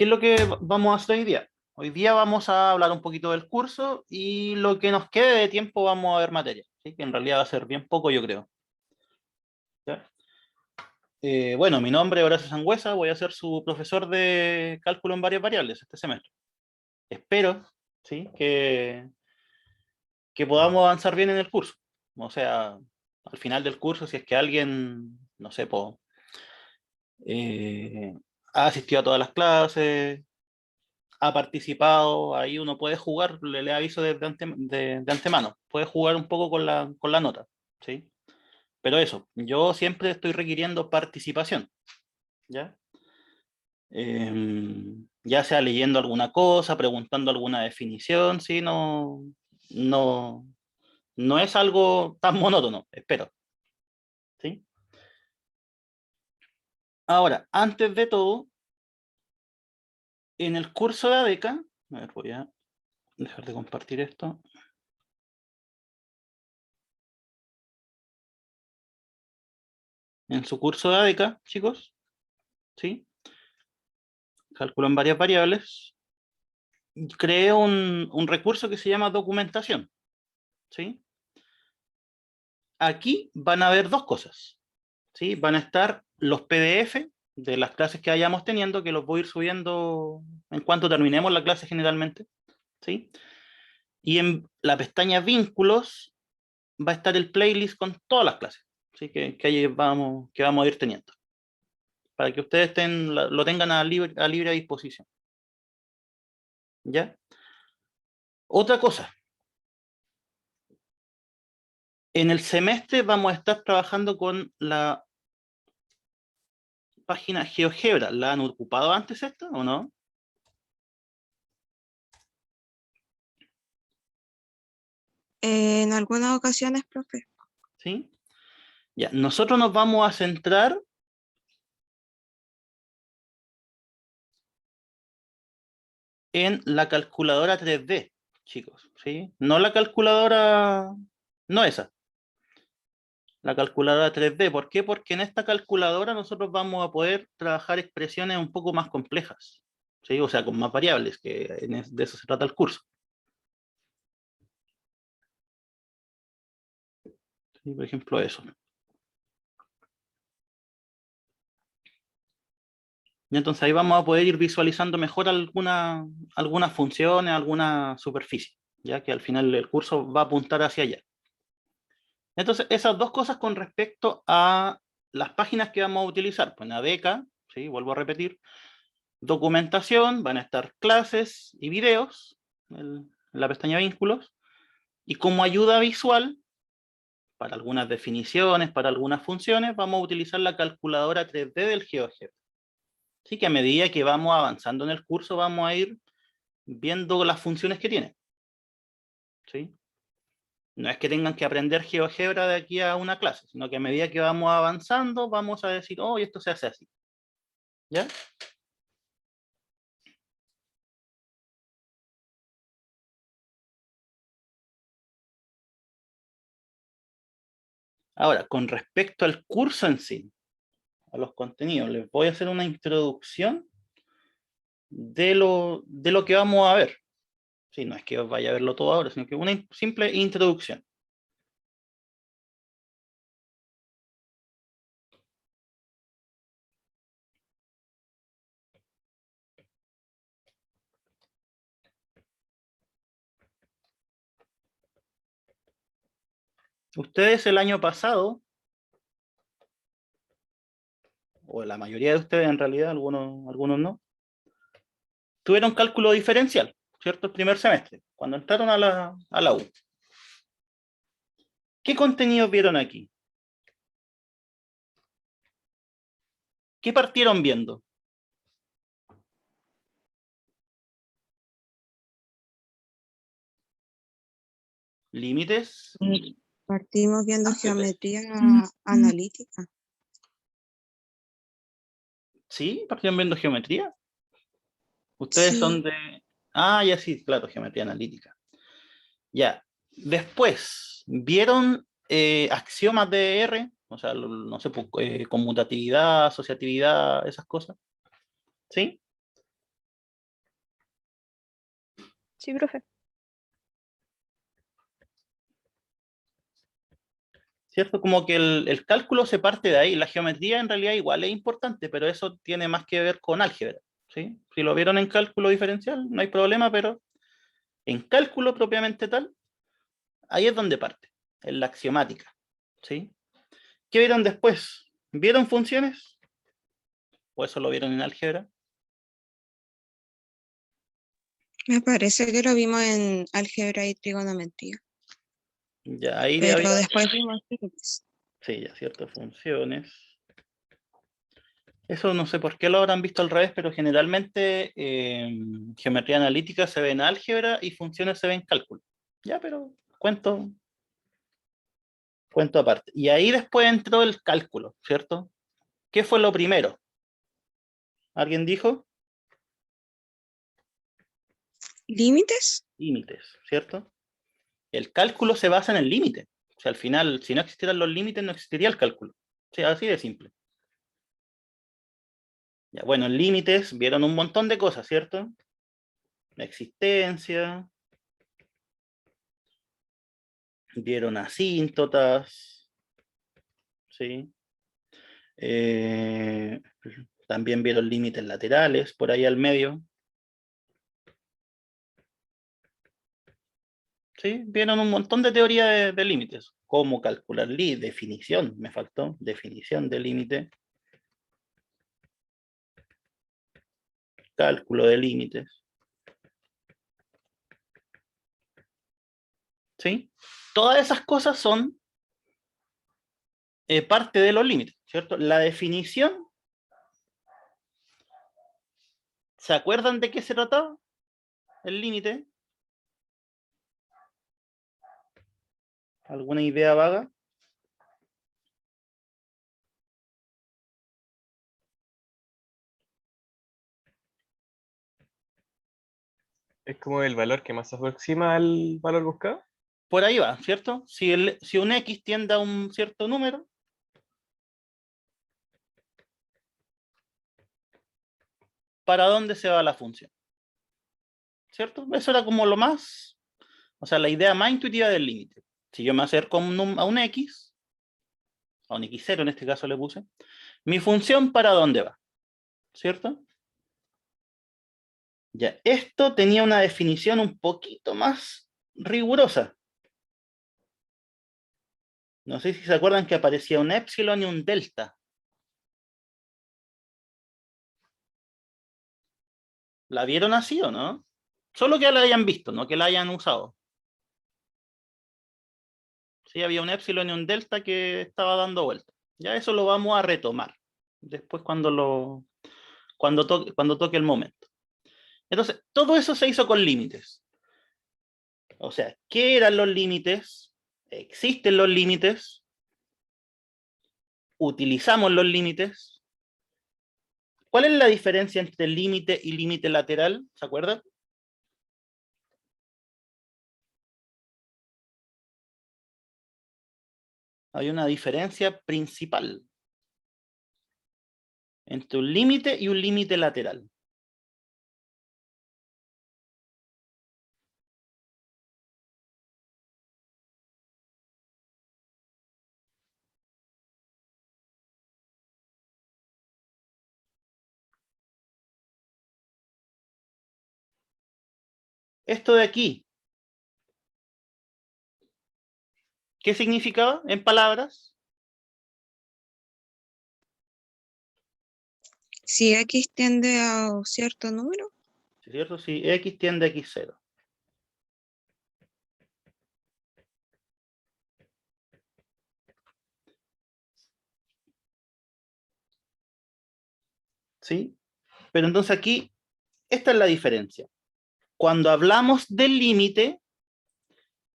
¿Qué es lo que vamos a hacer hoy día? Hoy día vamos a hablar un poquito del curso y lo que nos quede de tiempo vamos a ver materia, ¿sí? Que en realidad va a ser bien poco, yo creo. ¿Ya? Bueno, mi nombre es Horacio Sangüesa, voy a ser su profesor de cálculo en varias variables este semestre. Espero, ¿sí? que podamos avanzar bien en el curso. O sea, al final del curso, si es que alguien, no sé, eh, ha asistido a todas las clases, ha participado, ahí uno puede jugar, le aviso de antemano, puede jugar un poco con la nota, ¿sí? Pero eso, yo siempre estoy requiriendo participación, ¿ya? Ya sea leyendo alguna cosa, preguntando alguna definición, ¿sí? No, no es algo tan monótono, espero, ¿sí? Ahora, antes de todo, en el curso de ADECA, a ver, voy a dejar de compartir esto. En su curso de ADECA, chicos, ¿sí? Cálculo en varias variables, creé un recurso que se llama documentación, ¿sí? Aquí van a haber dos cosas, ¿sí? Van a estar los PDF de las clases que vayamos teniendo, que los voy a ir subiendo en cuanto terminemos la clase generalmente, ¿sí? Y en la pestaña vínculos va a estar el playlist con todas las clases, ¿sí? Que vamos a ir teniendo, para que ustedes lo tengan a libre disposición, ¿ya? Otra cosa, en el semestre vamos a estar trabajando con la página GeoGebra. ¿La han ocupado antes esta o no? En algunas ocasiones, profe. ¿Sí? Ya, nosotros nos vamos a centrar en la calculadora 3D, chicos, ¿sí? No la calculadora, no esa, la calculadora 3D. ¿Por qué? Porque en esta calculadora nosotros vamos a poder trabajar expresiones un poco más complejas, ¿sí? O sea, con más variables, de eso se trata el curso. ¿Sí? Por ejemplo, eso. Y entonces ahí vamos a poder ir visualizando mejor algunas funciones, alguna superficie, ya que al final el curso va a apuntar hacia allá. Entonces, esas dos cosas con respecto a las páginas que vamos a utilizar. Pues la beca, ¿sí? Vuelvo a repetir, documentación, van a estar clases y videos en la pestaña vínculos, y como ayuda visual, para algunas definiciones, para algunas funciones, vamos a utilizar la calculadora 3D del GeoGebra. Así que a medida que vamos avanzando en el curso, vamos a ir viendo las funciones que tiene, ¿sí? No es que tengan que aprender GeoGebra de aquí a una clase, sino que a medida que vamos avanzando, vamos a decir, oh, esto se hace así, ¿ya? Ahora, con respecto al curso en sí, a los contenidos, les voy a hacer una introducción de lo que vamos a ver. Sí, no es que vaya a verlo todo ahora, sino que una simple introducción. Ustedes el año pasado, o la mayoría de ustedes en realidad, algunos no, tuvieron cálculo diferencial, ¿cierto? El primer semestre, cuando entraron a la U. ¿Qué contenidos vieron aquí? ¿Qué partieron viendo? ¿Límites? Partimos viendo Antes de eso. geometría analítica. ¿Sí? ¿Partieron viendo geometría? Ustedes son Sí, de... Ah, ya sí, claro, geometría analítica. Ya. Después, ¿vieron axiomas de R? O sea, no sé, pues, conmutatividad, asociatividad, esas cosas. ¿Sí? Sí, profe. ¿Cierto? Como que el cálculo se parte de ahí. La geometría en realidad igual es importante, pero eso tiene más que ver con álgebra. ¿Sí? Si lo vieron en cálculo diferencial, no hay problema, pero en cálculo propiamente tal, ahí es donde parte, en la axiomática. ¿Sí? ¿Qué vieron después? ¿Vieron funciones? ¿O eso lo vieron en álgebra? Me parece que lo vimos en álgebra y trigonometría, Ya, ahí había, pero después vimos límites. sí, ya ciertas funciones. Eso no sé por qué lo habrán visto al revés, pero generalmente geometría analítica se ve en álgebra y funciones se ven en cálculo. Ya, pero cuento aparte. Y ahí después entró el cálculo, ¿cierto? ¿Qué fue lo primero? ¿Alguien dijo? ¿Límites? Límites, ¿cierto? El cálculo se basa en el límite. O sea, al final, si no existieran los límites, no existiría el cálculo. O sea, así de simple. Ya, bueno, en límites vieron un montón de cosas, ¿cierto? La existencia, vieron asíntotas, ¿sí? Eh, también vieron límites laterales por ahí al medio. ¿Sí? Vieron un montón de teoría de límites. Cómo calcular definición, me faltó, definición de límite, cálculo de límites. ¿Sí? Todas esas cosas son parte de los límites, ¿cierto? La definición, ¿se acuerdan de qué se trataba? El límite. ¿Alguna idea vaga? Es como el valor que más se aproxima al valor buscado. Por ahí va, ¿cierto? Si un X tiende a un cierto número, ¿para dónde se va la función? ¿Cierto? Eso era como lo más, o sea, la idea más intuitiva del límite. Si yo me acerco a un X, a un X0 en este caso le puse, mi función para dónde va, ¿cierto? Ya, esto tenía una definición un poquito más rigurosa. No sé si se acuerdan que aparecía un épsilon y un delta. ¿La vieron así o no? Solo que la hayan visto, no que la hayan usado. Sí, había un épsilon y un delta que estaba dando vuelta. Ya eso lo vamos a retomar después cuando toque el momento. Entonces, todo eso se hizo con límites. O sea, ¿qué eran los límites? ¿Existen los límites? ¿Utilizamos los límites? ¿Cuál es la diferencia entre límite y límite lateral? ¿Se acuerdan? Hay una diferencia principal entre un límite y un límite lateral. Esto de aquí, ¿qué significaba en palabras? Si X tiende a un cierto número, ¿Cierto? Si X tiende a X0. ¿Sí? Pero entonces aquí, esta es la diferencia. Cuando hablamos del límite,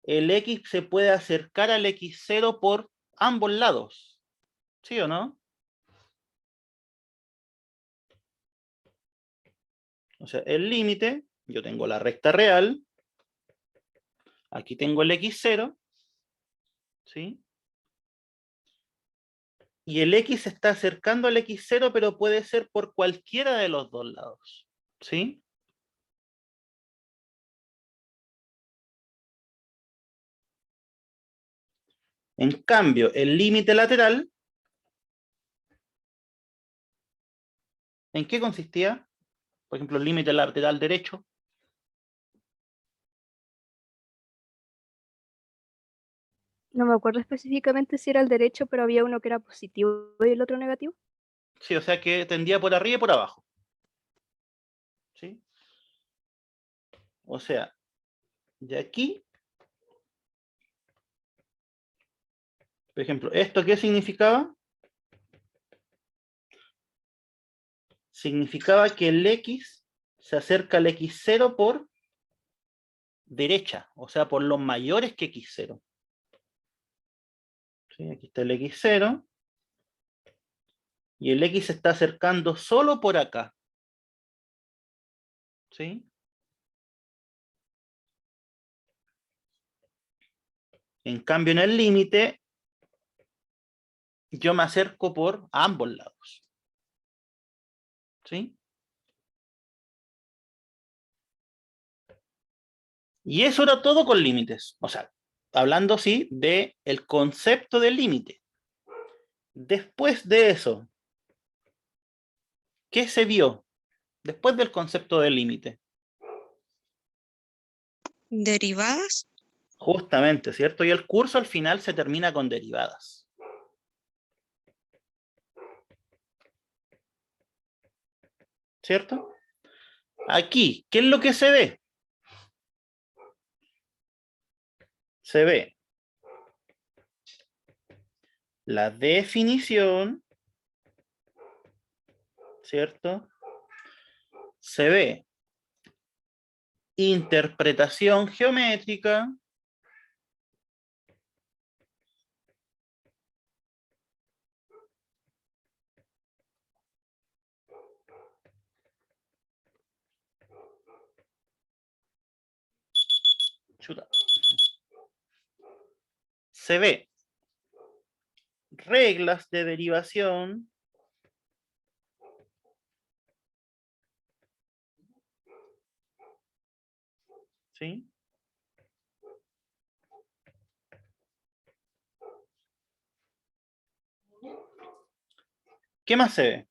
el X se puede acercar al X0 por ambos lados. ¿Sí o no? O sea, el límite, yo tengo la recta real, aquí tengo el X0, ¿sí? Y el X se está acercando al X0, pero puede ser por cualquiera de los dos lados, ¿sí? En cambio, el límite lateral, ¿en qué consistía? Por ejemplo, el límite lateral derecho. No me acuerdo específicamente si era el derecho, pero había uno que era positivo y el otro negativo. Sí, o sea que tendía por arriba y por abajo. ¿Sí? O sea, de aquí, por ejemplo, ¿esto qué significaba? Significaba que el X se acerca al X0 por derecha, o sea, por los mayores que X0. ¿Sí? Aquí está el X0. Y el X se está acercando solo por acá. ¿Sí? En cambio, en el límite, yo me acerco por ambos lados. ¿Sí? Y eso era todo con límites. O sea, hablando, sí, del concepto del límite. Después de eso, ¿qué se vio? Después del concepto del límite. Derivadas. Justamente, ¿cierto? Y el curso al final se termina con derivadas. ¿Cierto? Aquí, ¿qué es lo que se ve? Se ve la definición, ¿cierto? Se ve interpretación geométrica, chuta. Se ve reglas de derivación, ¿sí? ¿Qué más se ve?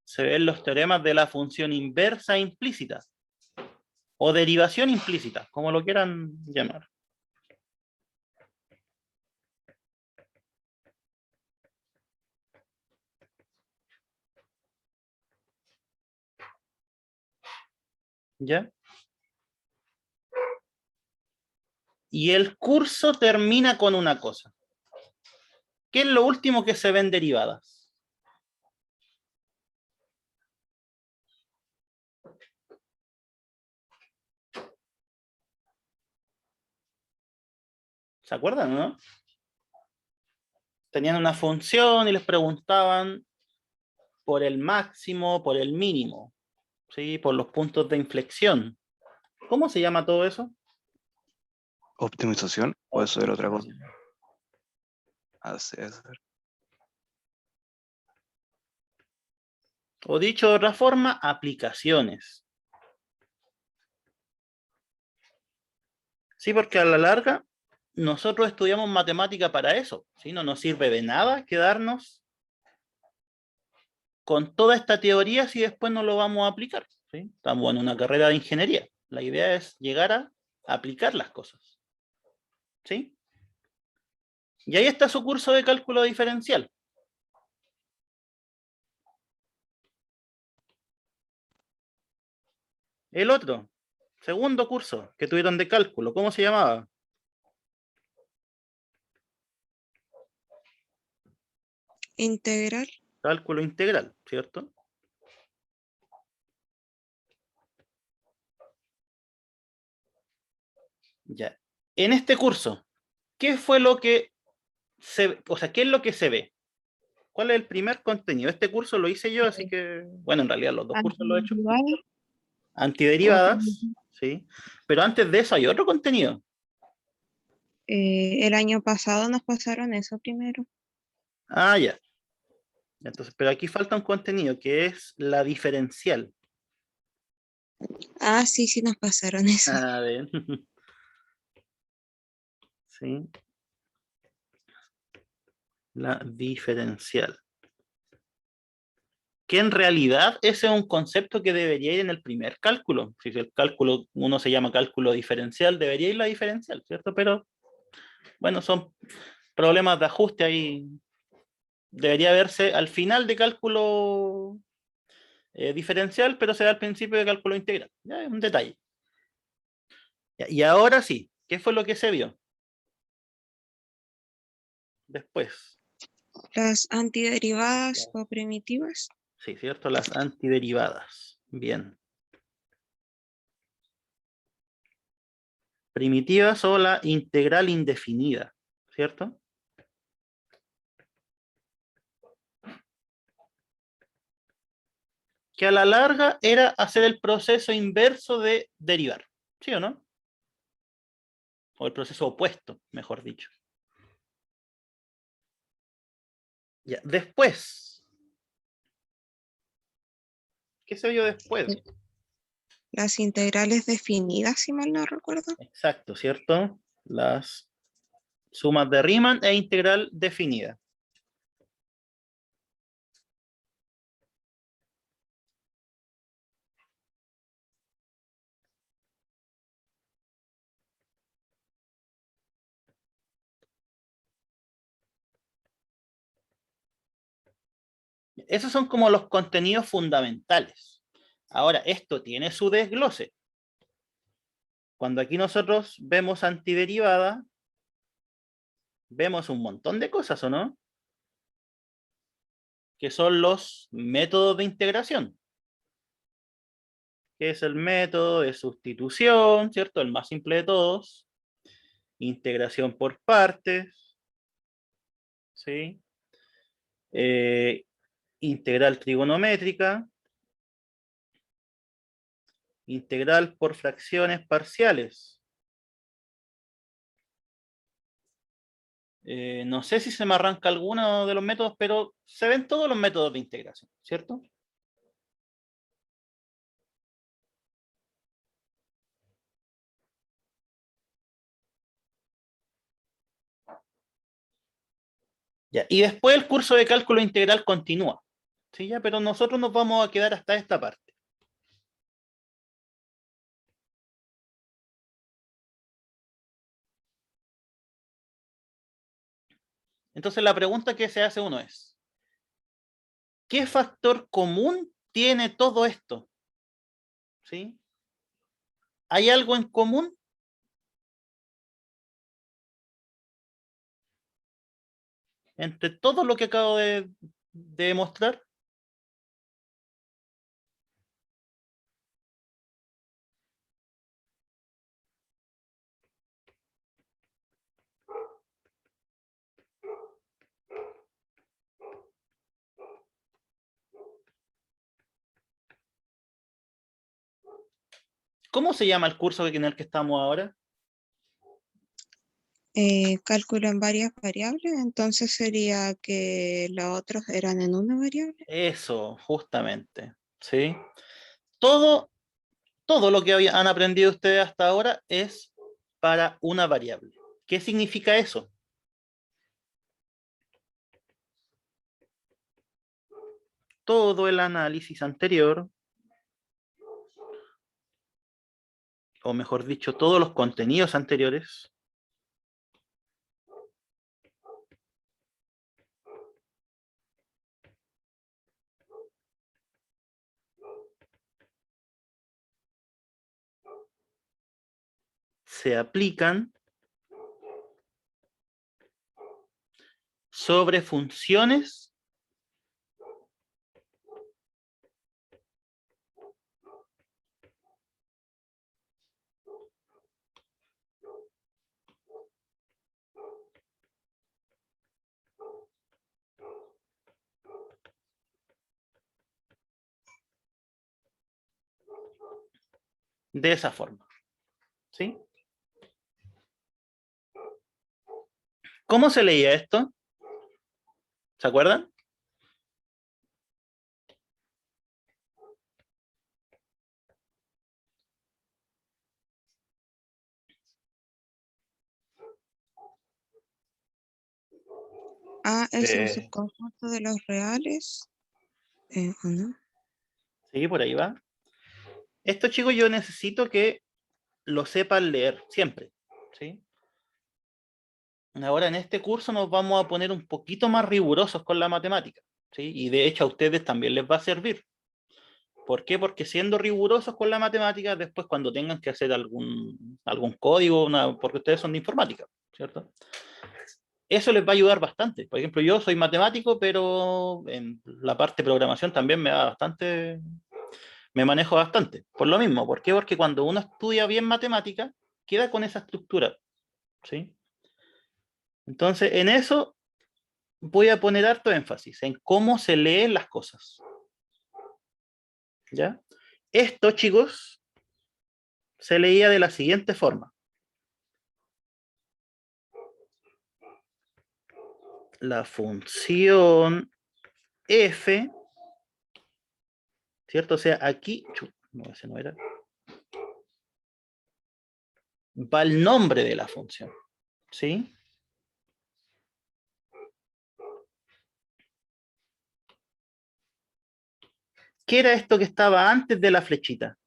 Se ven los teoremas de la función inversa implícita o derivación implícita, como lo quieran llamar. ¿Ya? Y el curso termina con una cosa. ¿Qué es lo último que se ven derivadas? ¿Se acuerdan, no? Tenían una función y les preguntaban por el máximo, por el mínimo, ¿sí? Por los puntos de inflexión. ¿Cómo se llama todo eso? ¿Optimización o eso era otra cosa? Así es. O dicho de otra forma, aplicaciones. Sí, porque a la larga nosotros estudiamos matemática para eso, ¿sí? No nos sirve de nada quedarnos con toda esta teoría si después no lo vamos a aplicar, ¿sí? Estamos en una carrera de ingeniería. La idea es llegar a aplicar las cosas, ¿sí? Y ahí está su curso de cálculo diferencial. El otro, segundo curso que tuvieron de cálculo, ¿cómo se llamaba? Integral. Cálculo integral, ¿cierto? Ya. En este curso, ¿qué fue lo que ¿qué es lo que se ve? ¿Cuál es el primer contenido? Este curso lo hice yo, así que, bueno, en realidad los dos cursos lo he hecho. Antiderivadas, ¿sí? Pero antes de eso hay otro contenido. El año pasado nos pasaron eso primero. Ah, ya. Entonces, pero aquí falta un contenido que es la diferencial. Ah, sí, sí nos pasaron eso. A ver. Sí. La diferencial. Que en realidad ese es un concepto que debería ir en el primer cálculo. Si el cálculo, uno se llama cálculo diferencial, debería ir la diferencial, ¿cierto? Pero bueno, son problemas de ajuste ahí. Debería verse al final de cálculo diferencial, pero se da al principio de cálculo integral. Ya es un detalle. Y ahora sí, ¿qué fue lo que se vio? Después. Las antiderivadas o primitivas. Sí, ¿cierto? Las antiderivadas. Bien. Primitivas o la integral indefinida, ¿cierto? Que a la larga era hacer el proceso inverso de derivar, ¿sí o no? O el proceso opuesto, mejor dicho. Ya, después. ¿Qué se vio después? Las integrales definidas, si mal no recuerdo. Exacto, ¿cierto? Las sumas de Riemann e integral definida. Esos son como los contenidos fundamentales. Ahora, esto tiene su desglose. Cuando aquí nosotros vemos antiderivada, vemos un montón de cosas, ¿o no? Que son los métodos de integración. Que es el método de sustitución, ¿cierto? El más simple de todos. Integración por partes. ¿Sí? Integral trigonométrica. Integral por fracciones parciales. No sé si se me arranca alguno de los métodos, pero se ven todos los métodos de integración, ¿cierto? Ya, y después el curso de cálculo integral continúa. ¿Sí? Ya, pero nosotros nos vamos a quedar hasta esta parte. Entonces la pregunta que se hace uno es, ¿qué factor común tiene todo esto? ¿Sí? ¿Hay algo en común? Entre todo lo que acabo de demostrar. ¿Cómo se llama el curso en el que estamos ahora? Cálculo en varias variables, entonces sería que los otros eran en una variable. Eso, justamente. ¿Sí? Todo, todo lo que han aprendido ustedes hasta ahora es para una variable. ¿Qué significa eso? Todo el análisis anterior, o mejor dicho, todos los contenidos anteriores, se aplican sobre funciones de esa forma. ¿Sí? ¿Cómo se leía esto? ¿Se acuerdan? A es un Eh, subconjunto de los reales. ¿O no? Sí, por ahí va. Esto, chicos, yo necesito que lo sepan leer siempre, ¿sí? Ahora en este curso nos vamos a poner un poquito más rigurosos con la matemática, ¿sí? Y de hecho a ustedes también les va a servir. ¿Por qué? Porque siendo rigurosos con la matemática, después cuando tengan que hacer algún código, porque ustedes son de informática, ¿cierto? Eso les va a ayudar bastante. Por ejemplo, yo soy matemático, pero en la parte de programación también me manejo bastante. Por lo mismo, ¿por qué? Porque cuando uno estudia bien matemática, queda con esa estructura, ¿sí? Entonces, en eso voy a poner harto énfasis, en cómo se leen las cosas. ¿Ya? Esto, chicos, se leía de la siguiente forma. La función f, ¿cierto? O sea, aquí, no, ese no era, va el nombre de la función, ¿sí? ¿Qué era esto que estaba antes de la flechita?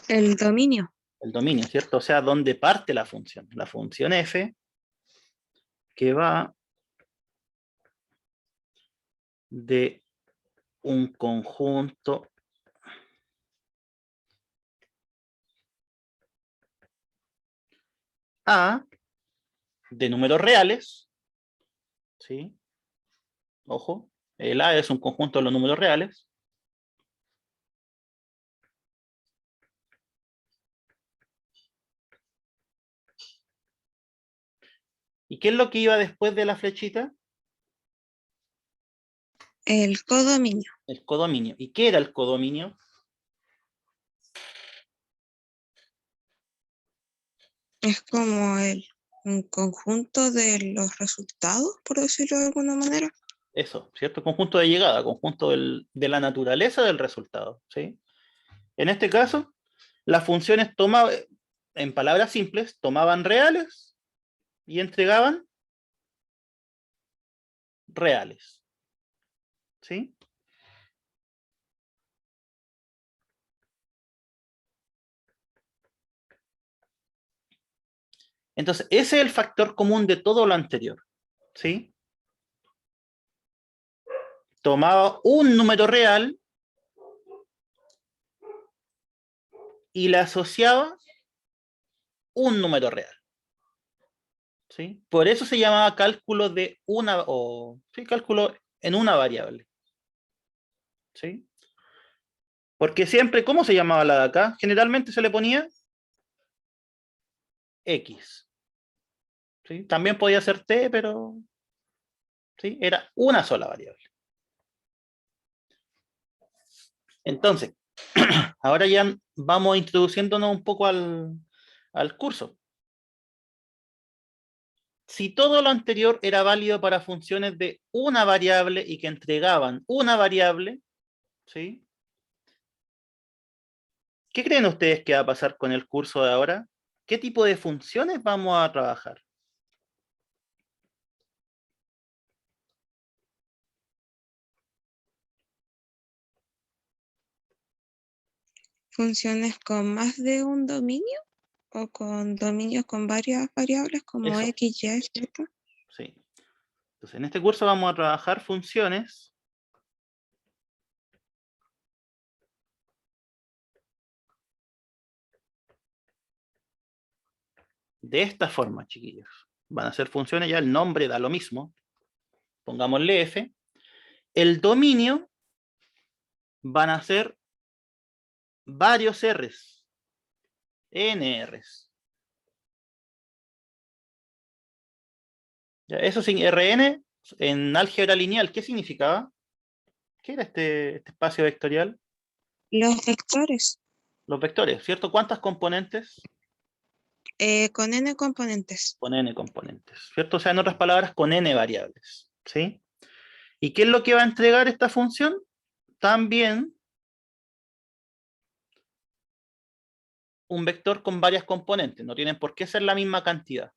El dominio. El dominio, ¿cierto? O sea, ¿dónde parte la función? La función f que va de un conjunto A de números reales, ¿sí? Ojo, el A es un conjunto de los números reales. ¿Y qué es lo que iba después de la flechita? El codominio. El codominio. ¿Y qué era el codominio? Es como un conjunto de los resultados, por decirlo de alguna manera. Eso, ¿cierto? Conjunto de llegada, conjunto de la naturaleza del resultado, ¿sí? En este caso, las funciones tomaban, en palabras simples, tomaban reales y entregaban reales, ¿sí? Entonces, ese es el factor común de todo lo anterior, ¿sí? Tomaba un número real y le asociaba un número real, ¿sí? Por eso se llamaba cálculo de sí, cálculo en una variable, ¿sí? Porque siempre, ¿cómo se llamaba la de acá? Generalmente se le ponía X, ¿sí? También podía ser T, pero ¿sí? Era una sola variable. Entonces, ahora ya vamos introduciéndonos un poco al curso. Si todo lo anterior era válido para funciones de una variable y que entregaban una variable, ¿sí? ¿Qué creen ustedes que va a pasar con el curso de ahora? ¿Qué tipo de funciones vamos a trabajar? Funciones con más de un dominio o con dominios con varias variables como Eso, X, Y, Z. sí. Entonces, en este curso vamos a trabajar funciones de esta forma, chiquillos. Van a ser funciones, ya el nombre da lo mismo. Pongámosle F. El dominio van a ser varios R's, N R's. Ya, eso sin Rn, en álgebra lineal, ¿qué significaba? ¿Qué era este espacio vectorial? Los vectores Los vectores, ¿cierto? ¿Cuántas componentes? con n componentes. Con n componentes, ¿cierto? O sea, en otras palabras, con n variables, ¿sí? ¿Y qué es lo que va a entregar esta función? También un vector con varias componentes, no tienen por qué ser la misma cantidad,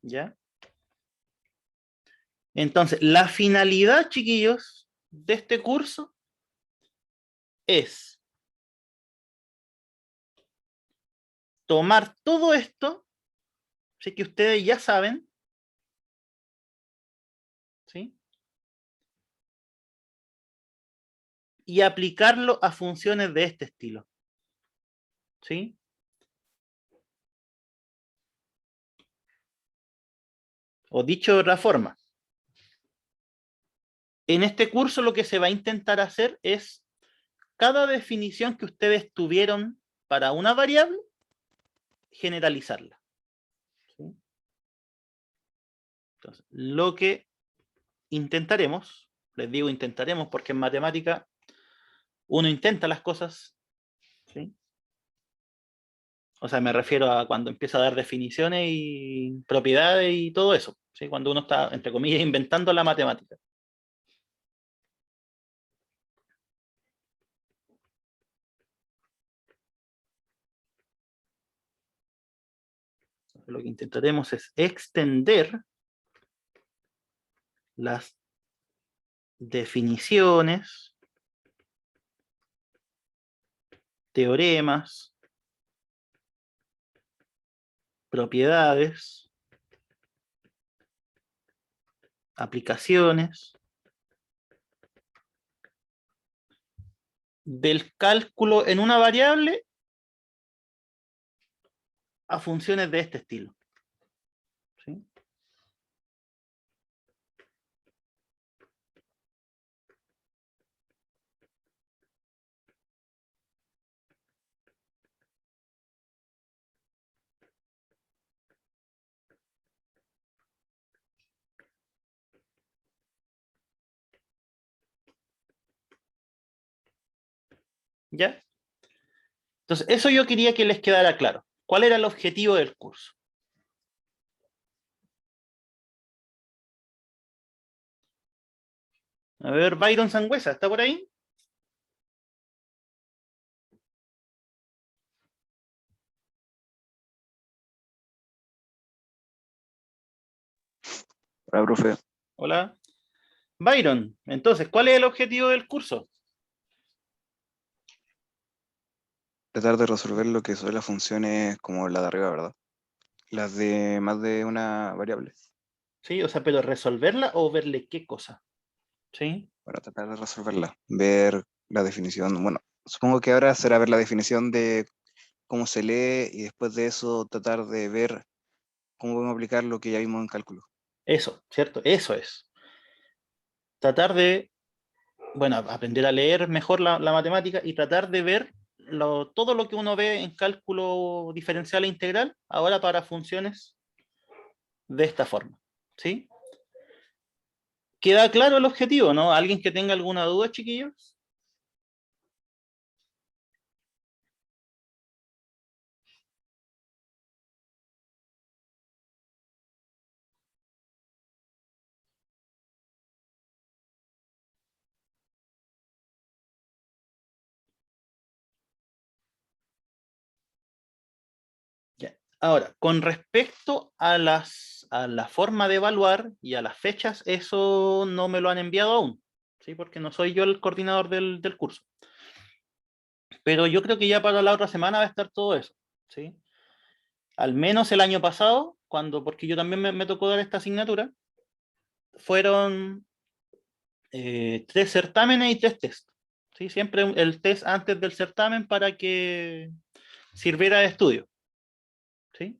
¿Ya? Entonces, la finalidad, chiquillos, de este curso es tomar todo esto, sé que ustedes ya saben, ¿sí? Y aplicarlo a funciones de este estilo, ¿sí? O dicho de otra forma, en este curso lo que se va a intentar hacer es cada definición que ustedes tuvieron para una variable, generalizarla, ¿sí? Entonces, lo que intentaremos, les digo intentaremos porque en matemática uno intenta las cosas, ¿sí? O sea, me refiero a cuando empieza a dar definiciones y propiedades y todo eso, ¿sí? Cuando uno está, entre comillas, inventando la matemática. Entonces, lo que intentaremos es extender las definiciones, teoremas, propiedades, aplicaciones del cálculo en una variable a funciones de este estilo, ¿sí? ¿Ya? Entonces, eso yo quería que les quedara claro. ¿Cuál era el objetivo del curso? A ver, Byron Sangüesa, ¿está por ahí? Hola, profe. Hola. Byron, entonces, ¿cuál es el objetivo del curso? Tratar de resolver lo que son las funciones como la de arriba, ¿verdad? Las de más de una variable. ¿Sí? O sea, pero resolverla o verle qué cosa. ¿Sí? Bueno, tratar de resolverla. Ver la definición. Bueno, supongo que ahora será ver la definición de cómo se lee y después de eso tratar de ver cómo podemos aplicar lo que ya vimos en cálculo. Eso, ¿cierto? Eso es. Tratar de, bueno, aprender a leer mejor la matemática y tratar de ver todo lo que uno ve en cálculo diferencial e integral, ahora para funciones de esta forma. ¿Sí? ¿Queda claro el objetivo, no? ¿Alguien que tenga alguna duda, chiquillos? Ya. Ahora, con respecto a la forma de evaluar y a las fechas, eso no me lo han enviado aún, ¿sí? Porque no soy yo el coordinador del curso. Pero yo creo que ya para la otra semana va a estar todo eso, ¿sí? Al menos el año pasado, porque yo también me tocó dar esta asignatura, fueron 3 certámenes y 3 test, ¿sí? Siempre el test antes del certamen para que sirviera de estudio, ¿sí?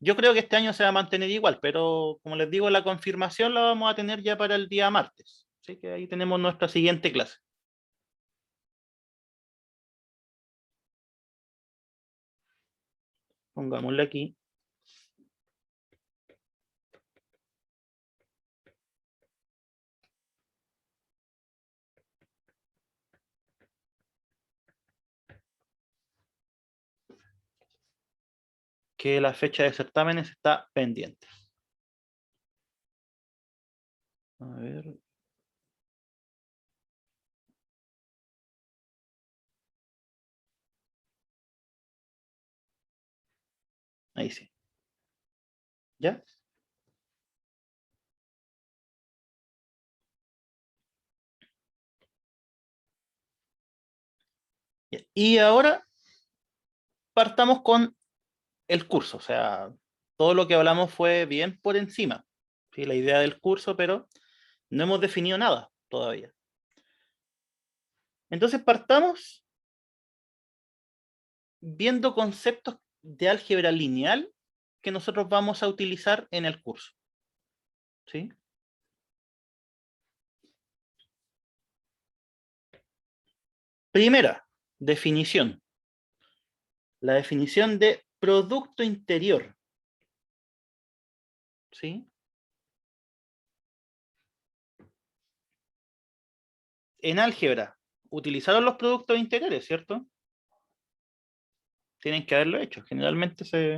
Yo creo que este año se va a mantener igual, pero como les digo, la confirmación la vamos a tener ya para el día martes. Así que ahí tenemos nuestra siguiente clase. Pongámosle aquí. Que la fecha de certámenes está pendiente. A ver. Ahí sí. ¿Ya? Y ahora partamos con el curso. O sea, todo lo que hablamos fue bien por encima. ¿Sí? La idea del curso, pero no hemos definido nada todavía. Entonces partamos viendo conceptos de álgebra lineal que nosotros vamos a utilizar en el curso. ¿Sí? Primera definición. La definición de producto interior. ¿Sí? En álgebra, utilizaron los productos interiores, ¿cierto? Tienen que haberlo hecho. Generalmente se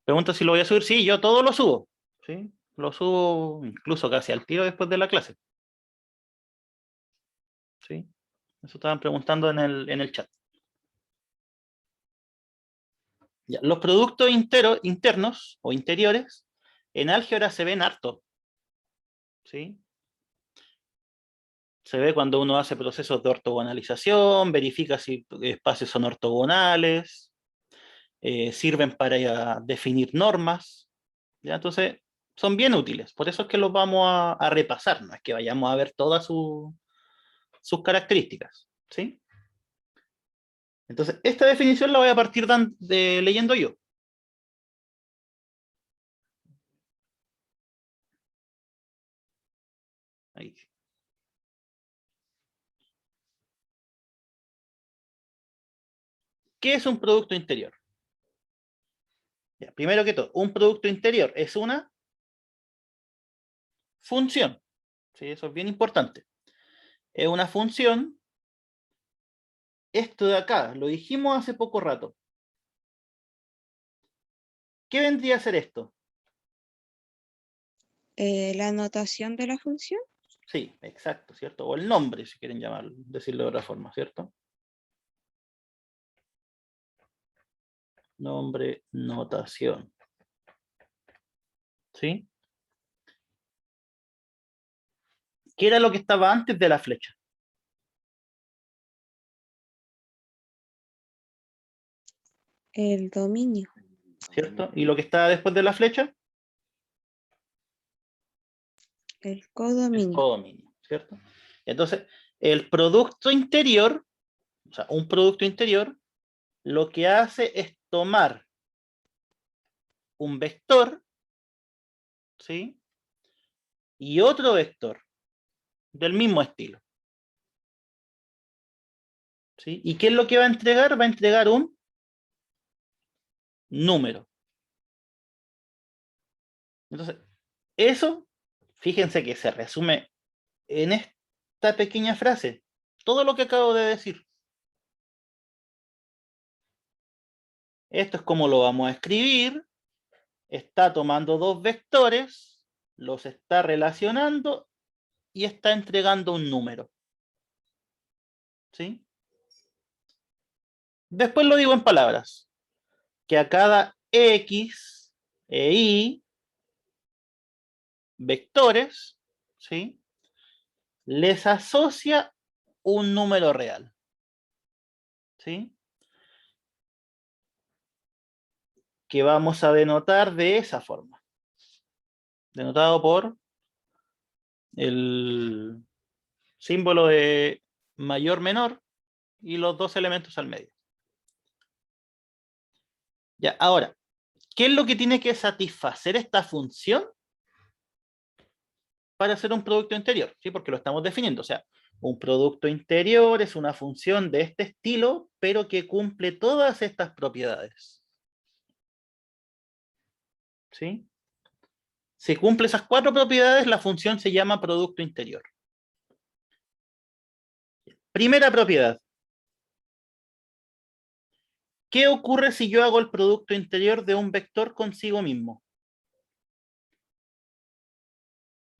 pregunta si lo voy a subir. Sí, yo todo lo subo. ¿Sí? Lo subo incluso casi al tiro después de la clase. ¿Sí? Eso estaban preguntando en el chat. Ya, los productos internos o interiores en álgebra se ven harto. ¿Sí? Se ve cuando uno hace procesos de ortogonalización, verifica si espacios son ortogonales, sirven para definir normas. ¿Ya? Entonces, son bien útiles. Por eso es que los vamos a repasar, no es que vayamos a ver todas sus características. ¿Sí? Entonces, esta definición la voy a partir leyendo yo. Ahí. ¿Qué es un producto interior? Ya, primero que todo, un producto interior es una función. ¿Sí? Eso es bien importante. Es una función. Esto de acá, lo dijimos hace poco rato. ¿Qué vendría a ser esto? La notación de la función. Sí, exacto, ¿cierto? O el nombre, si quieren decirlo de otra forma, ¿cierto? Nombre, notación. ¿Sí? ¿Qué era lo que estaba antes de la flecha? El dominio. ¿Cierto? ¿Y lo que estaba después de la flecha? El El codominio. codominio, ¿cierto? Entonces, el producto interior, o sea, un producto interior, lo que hace es tomar un vector, ¿sí? Y otro vector del mismo estilo. ¿Sí? ¿Y qué es lo que va a entregar? Va a entregar un número. Entonces, eso, fíjense que se resume en esta pequeña frase. Todo lo que acabo de decir. Esto es como lo vamos a escribir. Está tomando dos vectores, los está relacionando y está entregando un número. ¿Sí? Después lo digo en palabras. Que a cada X e Y vectores, ¿sí? Les asocia un número real. ¿Sí? Que vamos a denotar de esa forma. Denotado por el símbolo de mayor-menor y los dos elementos al medio. Ya, ahora, ¿qué es lo que tiene que satisfacer esta función para ser un producto interior? ¿Sí? Porque lo estamos definiendo. O sea, un producto interior es una función de este estilo, pero que cumple todas estas propiedades. ¿Sí? Si cumple esas cuatro propiedades, la función se llama producto interior. Primera propiedad. ¿Qué ocurre si yo hago el producto interior de un vector consigo mismo?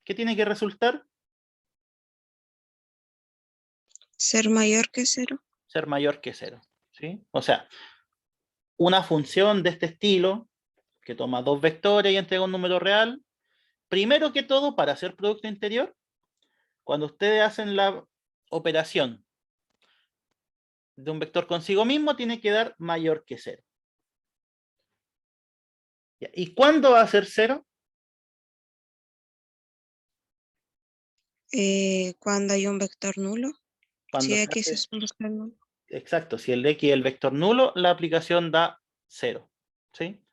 ¿Qué tiene que resultar? Ser mayor que 0. Ser mayor que 0. ¿Sí? O sea, una función de este estilo, que toma dos vectores y entrega un número real, primero que todo, para hacer producto interior, cuando ustedes hacen la operación de un vector consigo mismo tiene que dar mayor que 0. ¿Y cuándo va a ser 0? Cuando hay un vector nulo. Cuando Si se X hace- es un vector nulo. exacto, si el X es el vector nulo, la aplicación da 0. ¿Sí?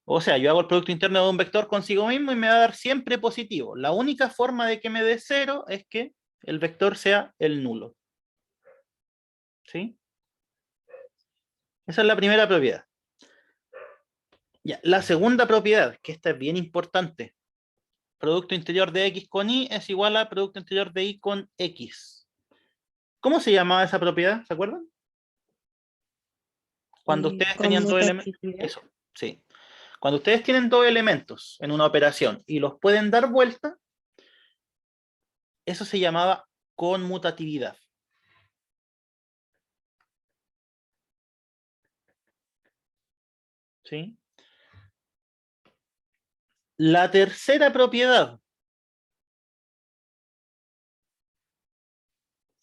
O sea, yo hago el producto interno de un vector consigo mismo y me va a dar siempre positivo. La única forma de que me dé 0 es que el vector sea el nulo. ¿Sí? Esa es la primera propiedad. Ya, la segunda propiedad, que esta es bien importante. Producto interior de X con Y es igual a producto interior de Y con X. ¿Cómo se llamaba esa propiedad? ¿Se acuerdan? Cuando ustedes tenían dos elementos. Conmutatividad. Eso, sí. Cuando ustedes tienen dos elementos en una operación y los pueden dar vuelta, eso se llamaba conmutatividad. ¿Sí? La tercera propiedad.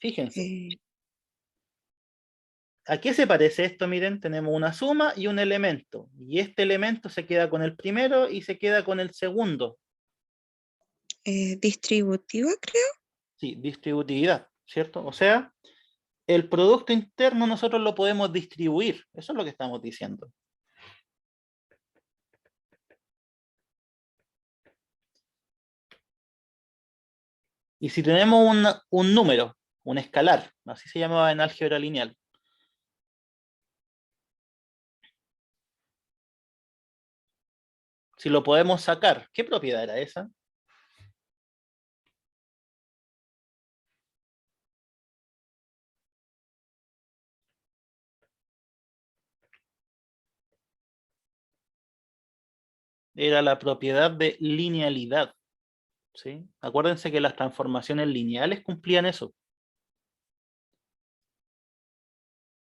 Fíjense. Eh, ¿A qué se parece esto? Miren, tenemos una suma y un elemento. Y este elemento se queda con el primero y se queda con el segundo. Distributiva, creo. Sí, distributividad, ¿cierto? O sea, el producto interno nosotros lo podemos distribuir. Eso es lo que estamos diciendo. Y si tenemos un número, un escalar, así se llamaba en álgebra lineal. Si lo podemos sacar, ¿qué propiedad era esa? Era la propiedad de linealidad. ¿Sí? Acuérdense que las transformaciones lineales cumplían eso.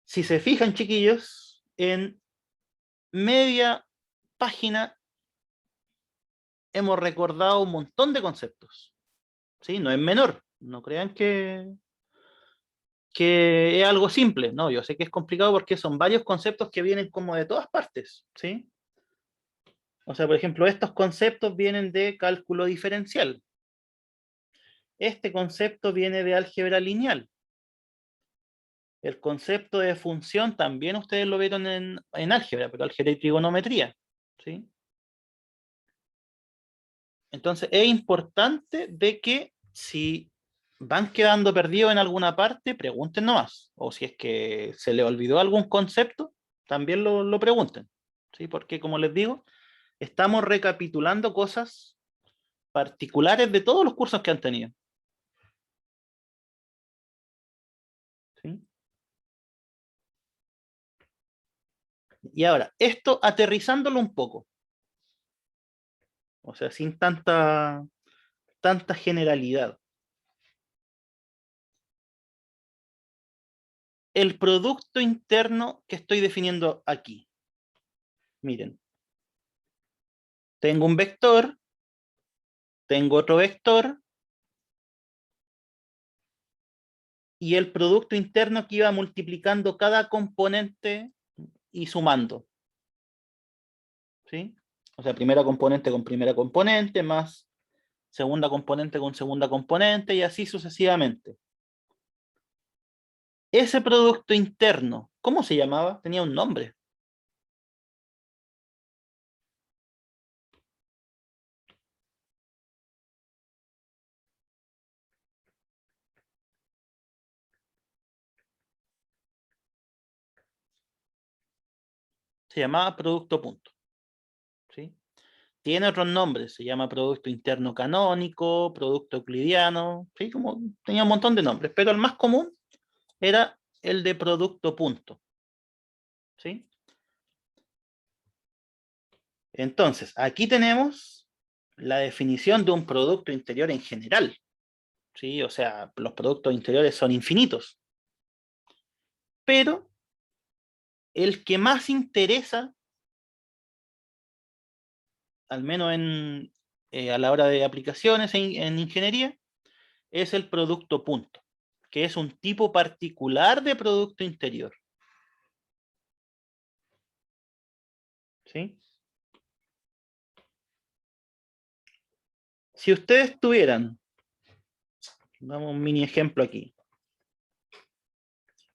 Si se fijan, chiquillos, en media página hemos recordado un montón de conceptos. ¿Sí? No es menor. No crean que es algo simple. No, yo sé que es complicado porque son varios conceptos que vienen como de todas partes. ¿Sí? O sea, por ejemplo, estos conceptos vienen de cálculo diferencial. Este concepto viene de álgebra lineal. El concepto de función también ustedes lo vieron en álgebra, pero álgebra y trigonometría. ¿Sí? Entonces es importante de que si van quedando perdidos en alguna parte, pregunten nomás. O si es que se les olvidó algún concepto, también lo pregunten. ¿Sí? Porque como les digo, estamos recapitulando cosas particulares de todos los cursos que han tenido. ¿Sí? Y ahora, esto aterrizándolo un poco. O sea, sin tanta generalidad. El producto interno que estoy definiendo aquí. Miren. Tengo un vector, tengo otro vector, y el producto interno que iba multiplicando cada componente y sumando. ¿Sí? O sea, primera componente con primera componente, más segunda componente con segunda componente, y así sucesivamente. Ese producto interno, ¿cómo se llamaba? Tenía un nombre. Se llamaba producto punto. ¿Sí? Tiene otros nombres, se llama producto interno canónico, producto euclidiano, ¿sí? Como, tenía un montón de nombres, pero el más común era el de producto punto. ¿Sí? Entonces, aquí tenemos la definición de un producto interior en general. ¿Sí? O sea, los productos interiores son infinitos. Pero el que más interesa, al menos a la hora de aplicaciones en ingeniería, es el producto punto. que es un tipo particular de producto interior. ¿Sí? Si ustedes tuvieran, damos un mini ejemplo aquí,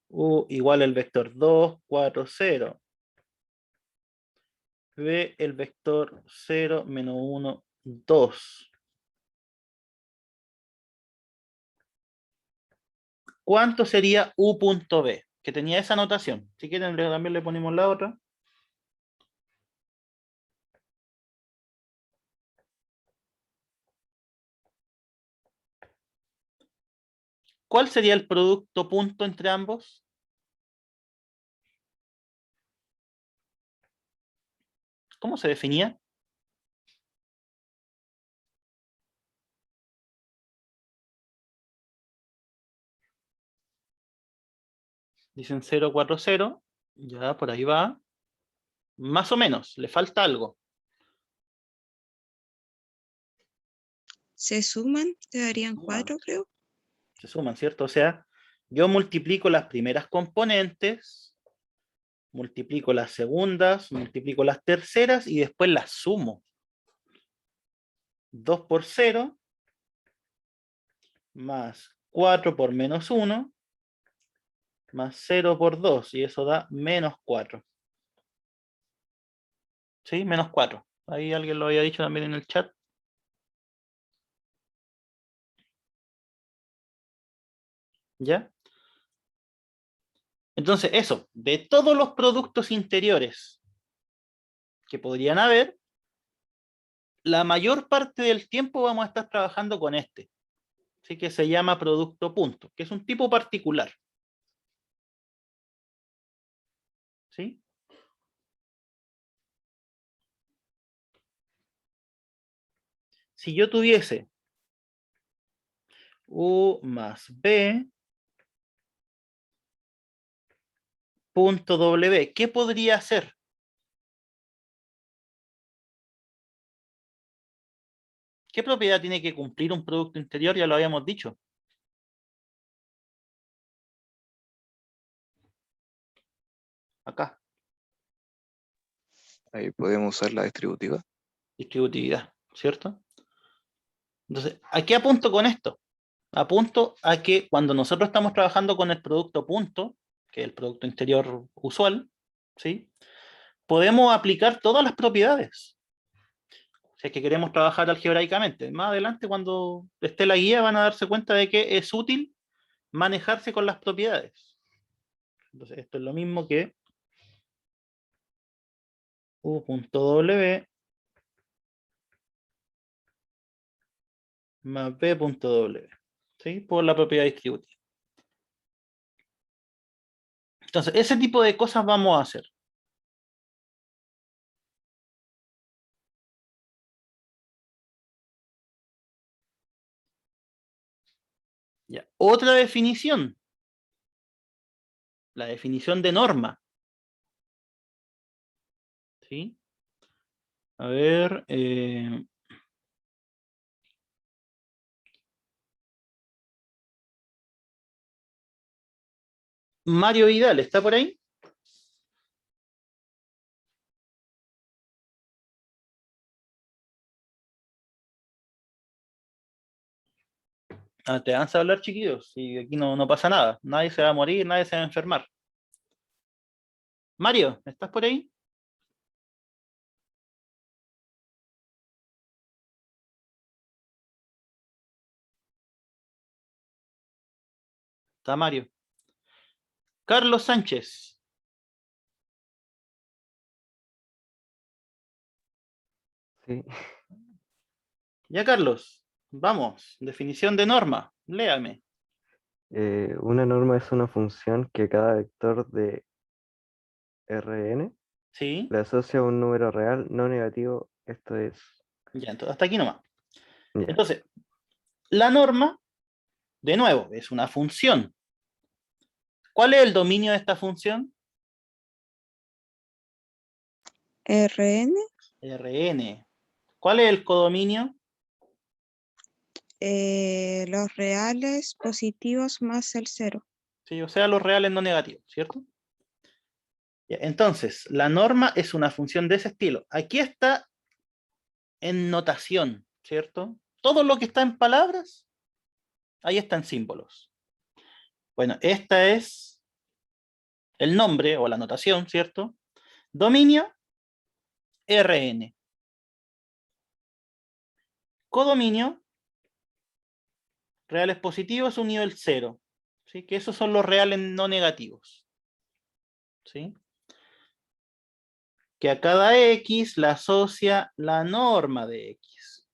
U igual el vector 2, 4, 0, B el vector 0, menos 1, 2. ¿Cuánto sería U punto B? Que tenía esa notación. Si quieren, también le ponemos la otra. ¿Cuál sería el producto punto entre ambos? ¿Cómo se definía? Dicen 0, 4, 0. Ya, por ahí va. Más o menos, le falta algo. Se suman, te darían Suman. 4, creo. Se suman, ¿cierto? O sea, yo multiplico las primeras componentes, multiplico las segundas, multiplico las terceras y después las sumo. 2 por 0 más 4 por menos 1 más 0 por 2 y eso da menos 4. ¿Sí? Menos 4. Ahí alguien lo había dicho también en el chat. ¿Ya? Entonces, eso, de todos los productos interiores que podrían haber, la mayor parte del tiempo vamos a estar trabajando con este. Así que se llama producto punto, que es un tipo particular. ¿Sí? Si yo tuviese U más B punto W, ¿qué podría hacer? ¿Qué propiedad tiene que cumplir un producto interior? Ya lo habíamos dicho. Acá, Ahí podemos usar la distributiva. distributividad, ¿cierto? Entonces, ¿a qué apunto con esto? Apunto a que cuando nosotros estamos trabajando con el producto punto, que es el producto interior usual, ¿sí? Podemos aplicar todas las propiedades. Si es que queremos trabajar algebraicamente. Más adelante, cuando esté la guía, van a darse cuenta de que es útil manejarse con las propiedades. Entonces, esto es lo mismo que U.W más B.W, ¿sí? Por la propiedad distributiva. Entonces, ese tipo de cosas vamos a hacer. Ya. Otra definición. La definición de norma. ¿Sí? A ver. Mario Vidal, ¿está por ahí? Te vas a hablar, chiquillos. Y aquí no pasa nada. Nadie se va a morir, nadie se va a enfermar. Mario, ¿estás por ahí? Está Mario. Carlos Sánchez. Sí. Ya, Carlos. Vamos. Definición de norma. Léame. Una norma es una función que cada vector de Rn ¿Sí? le asocia a un número real no negativo, esto es, Ya, entonces hasta aquí nomás. ya, Entonces, la norma, de nuevo, es una función. ¿Cuál es el dominio de esta función? Rn, Rn. ¿Cuál es el codominio? Los reales positivos más el 0. ¿Sí? O sea, los reales no negativos, ¿cierto? Ya, entonces, la norma es una función de ese estilo. Aquí está en notación, ¿cierto? Todo lo que está en palabras, ahí está en símbolos. Bueno, esta es el nombre o la notación, ¿cierto? Dominio, Rn. Codominio, reales positivos unido el 0. ¿Sí? Que esos son los reales no negativos. ¿Sí? Que a cada X la asocia la norma de X.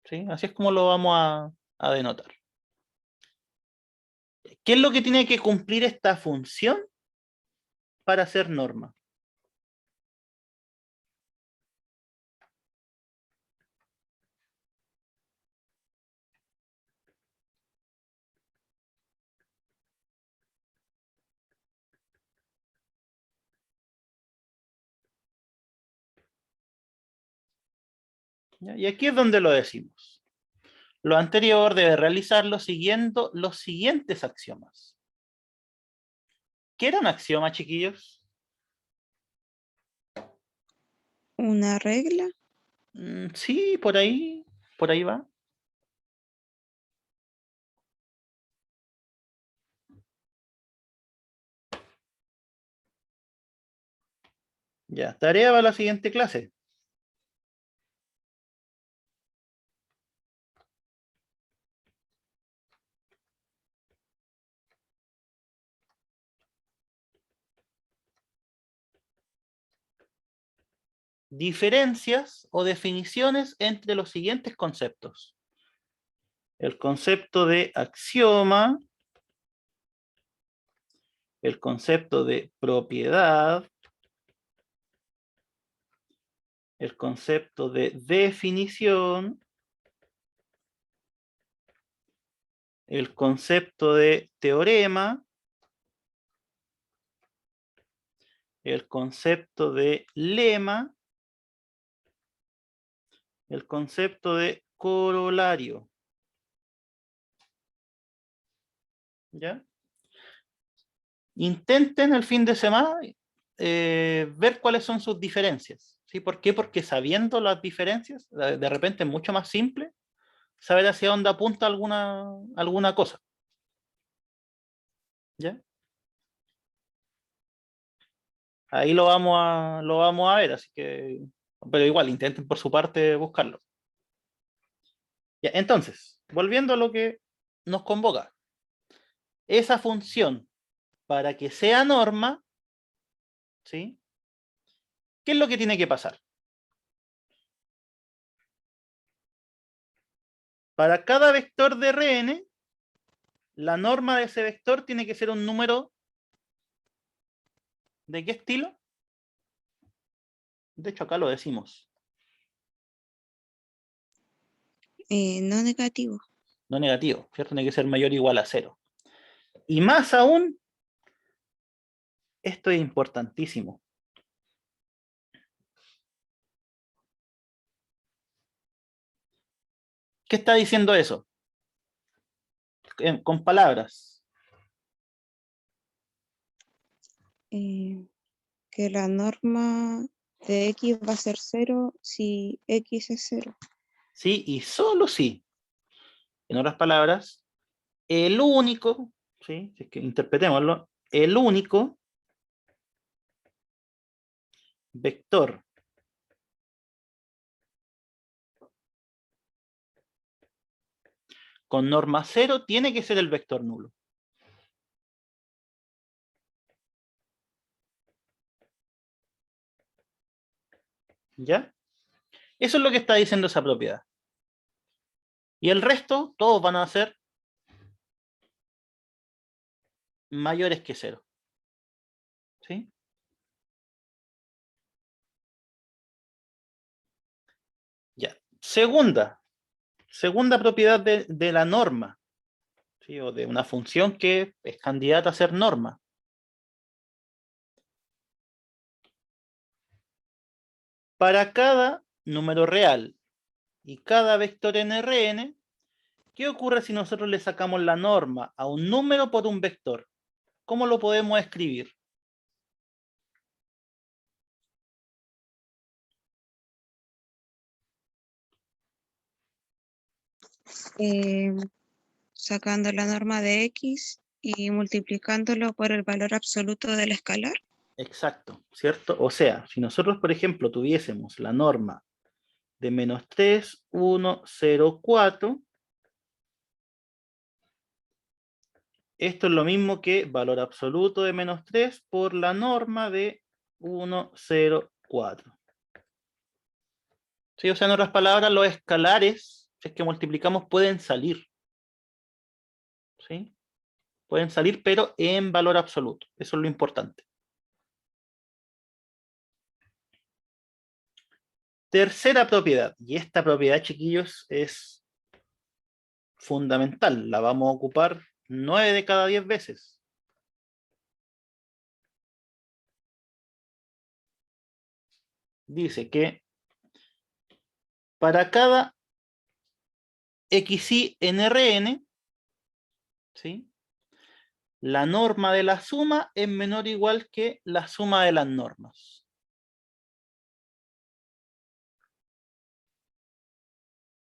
¿Sí? Así es como lo vamos a denotar. ¿Qué es lo que tiene que cumplir esta función para ser norma? ¿Ya? Y aquí es donde lo decimos. Lo anterior debe realizarlo siguiendo los siguientes axiomas. ¿Qué era un axioma, chiquillos? Una regla. Sí, por ahí va. Ya, tarea para la siguiente clase. Diferencias o definiciones entre los siguientes conceptos. El concepto de axioma, el concepto de propiedad, el concepto de definición, el concepto de teorema, el concepto de lema, el concepto de corolario. ¿Ya? Intenten el fin de semana ver cuáles son sus diferencias. ¿Sí? ¿Por qué? Porque sabiendo las diferencias, de repente es mucho más simple saber hacia dónde apunta alguna cosa. ¿Ya? Ahí lo vamos a ver, así que, pero igual, intenten por su parte buscarlo. Ya, entonces, volviendo a lo que nos convoca. Esa función, para que sea norma, ¿sí? ¿Qué es lo que tiene que pasar? Para cada vector de Rn, la norma de ese vector tiene que ser un número ¿de qué estilo? De hecho, acá lo decimos. No negativo. No negativo, ¿cierto? Tiene que ser mayor o igual a 0. Y más aún, esto es importantísimo. ¿Qué está diciendo eso? Con palabras. Que la norma de X va a ser 0 si X es 0. Sí, y solo sí. En otras palabras, el único, ¿sí? Si es que interpretémoslo, el único vector con norma 0 tiene que ser el vector nulo. ¿Ya? Eso es lo que está diciendo esa propiedad. Y el resto, todos van a ser mayores que 0. ¿Sí? Ya. Segunda propiedad de la norma, ¿sí? O de una función que es candidata a ser norma. Para cada número real y cada vector en Rn, ¿Qué ocurre si nosotros le sacamos la norma a un número por un vector? ¿Cómo lo podemos escribir? Sacando la norma de x y multiplicándolo por el valor absoluto del escalar. Exacto, ¿cierto? O sea, si nosotros, por ejemplo, tuviésemos la norma de menos 3, 1, 0, 4, esto es lo mismo que valor absoluto de menos 3 por la norma de 1, 0, 4. ¿Sí? O sea, en otras palabras, los escalares, si es que multiplicamos, pueden salir. ¿Sí? Pueden salir, pero en valor absoluto. Eso es lo importante. Tercera propiedad. Y esta propiedad, chiquillos, es fundamental. La vamos a ocupar 9 de cada 10 veces. Dice que para cada xi en Rn, ¿sí? La norma de la suma es menor o igual que la suma de las normas.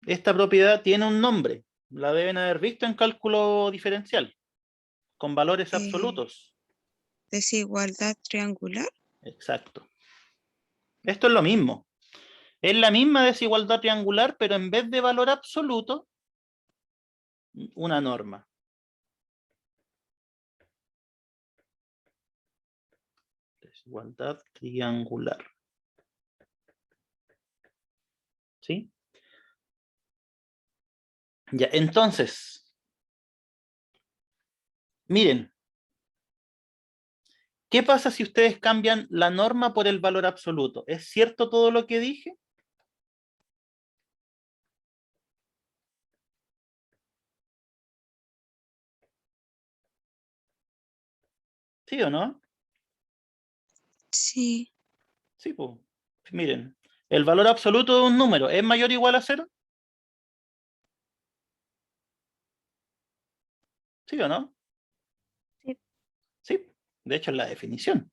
Esta propiedad tiene un nombre. La deben haber visto en cálculo diferencial, con valores absolutos. Desigualdad triangular. Exacto. Esto es lo mismo. Es la misma desigualdad triangular, pero en vez de valor absoluto, una norma. Desigualdad triangular. ¿Sí? Ya, entonces, miren, ¿qué pasa si ustedes cambian la norma por el valor absoluto? ¿Es cierto todo lo que dije? ¿Sí o no? Sí, Sí, pues. Miren, el valor absoluto de un número es mayor o igual a 0. ¿Sí o no? Sí. Sí, de hecho es la definición.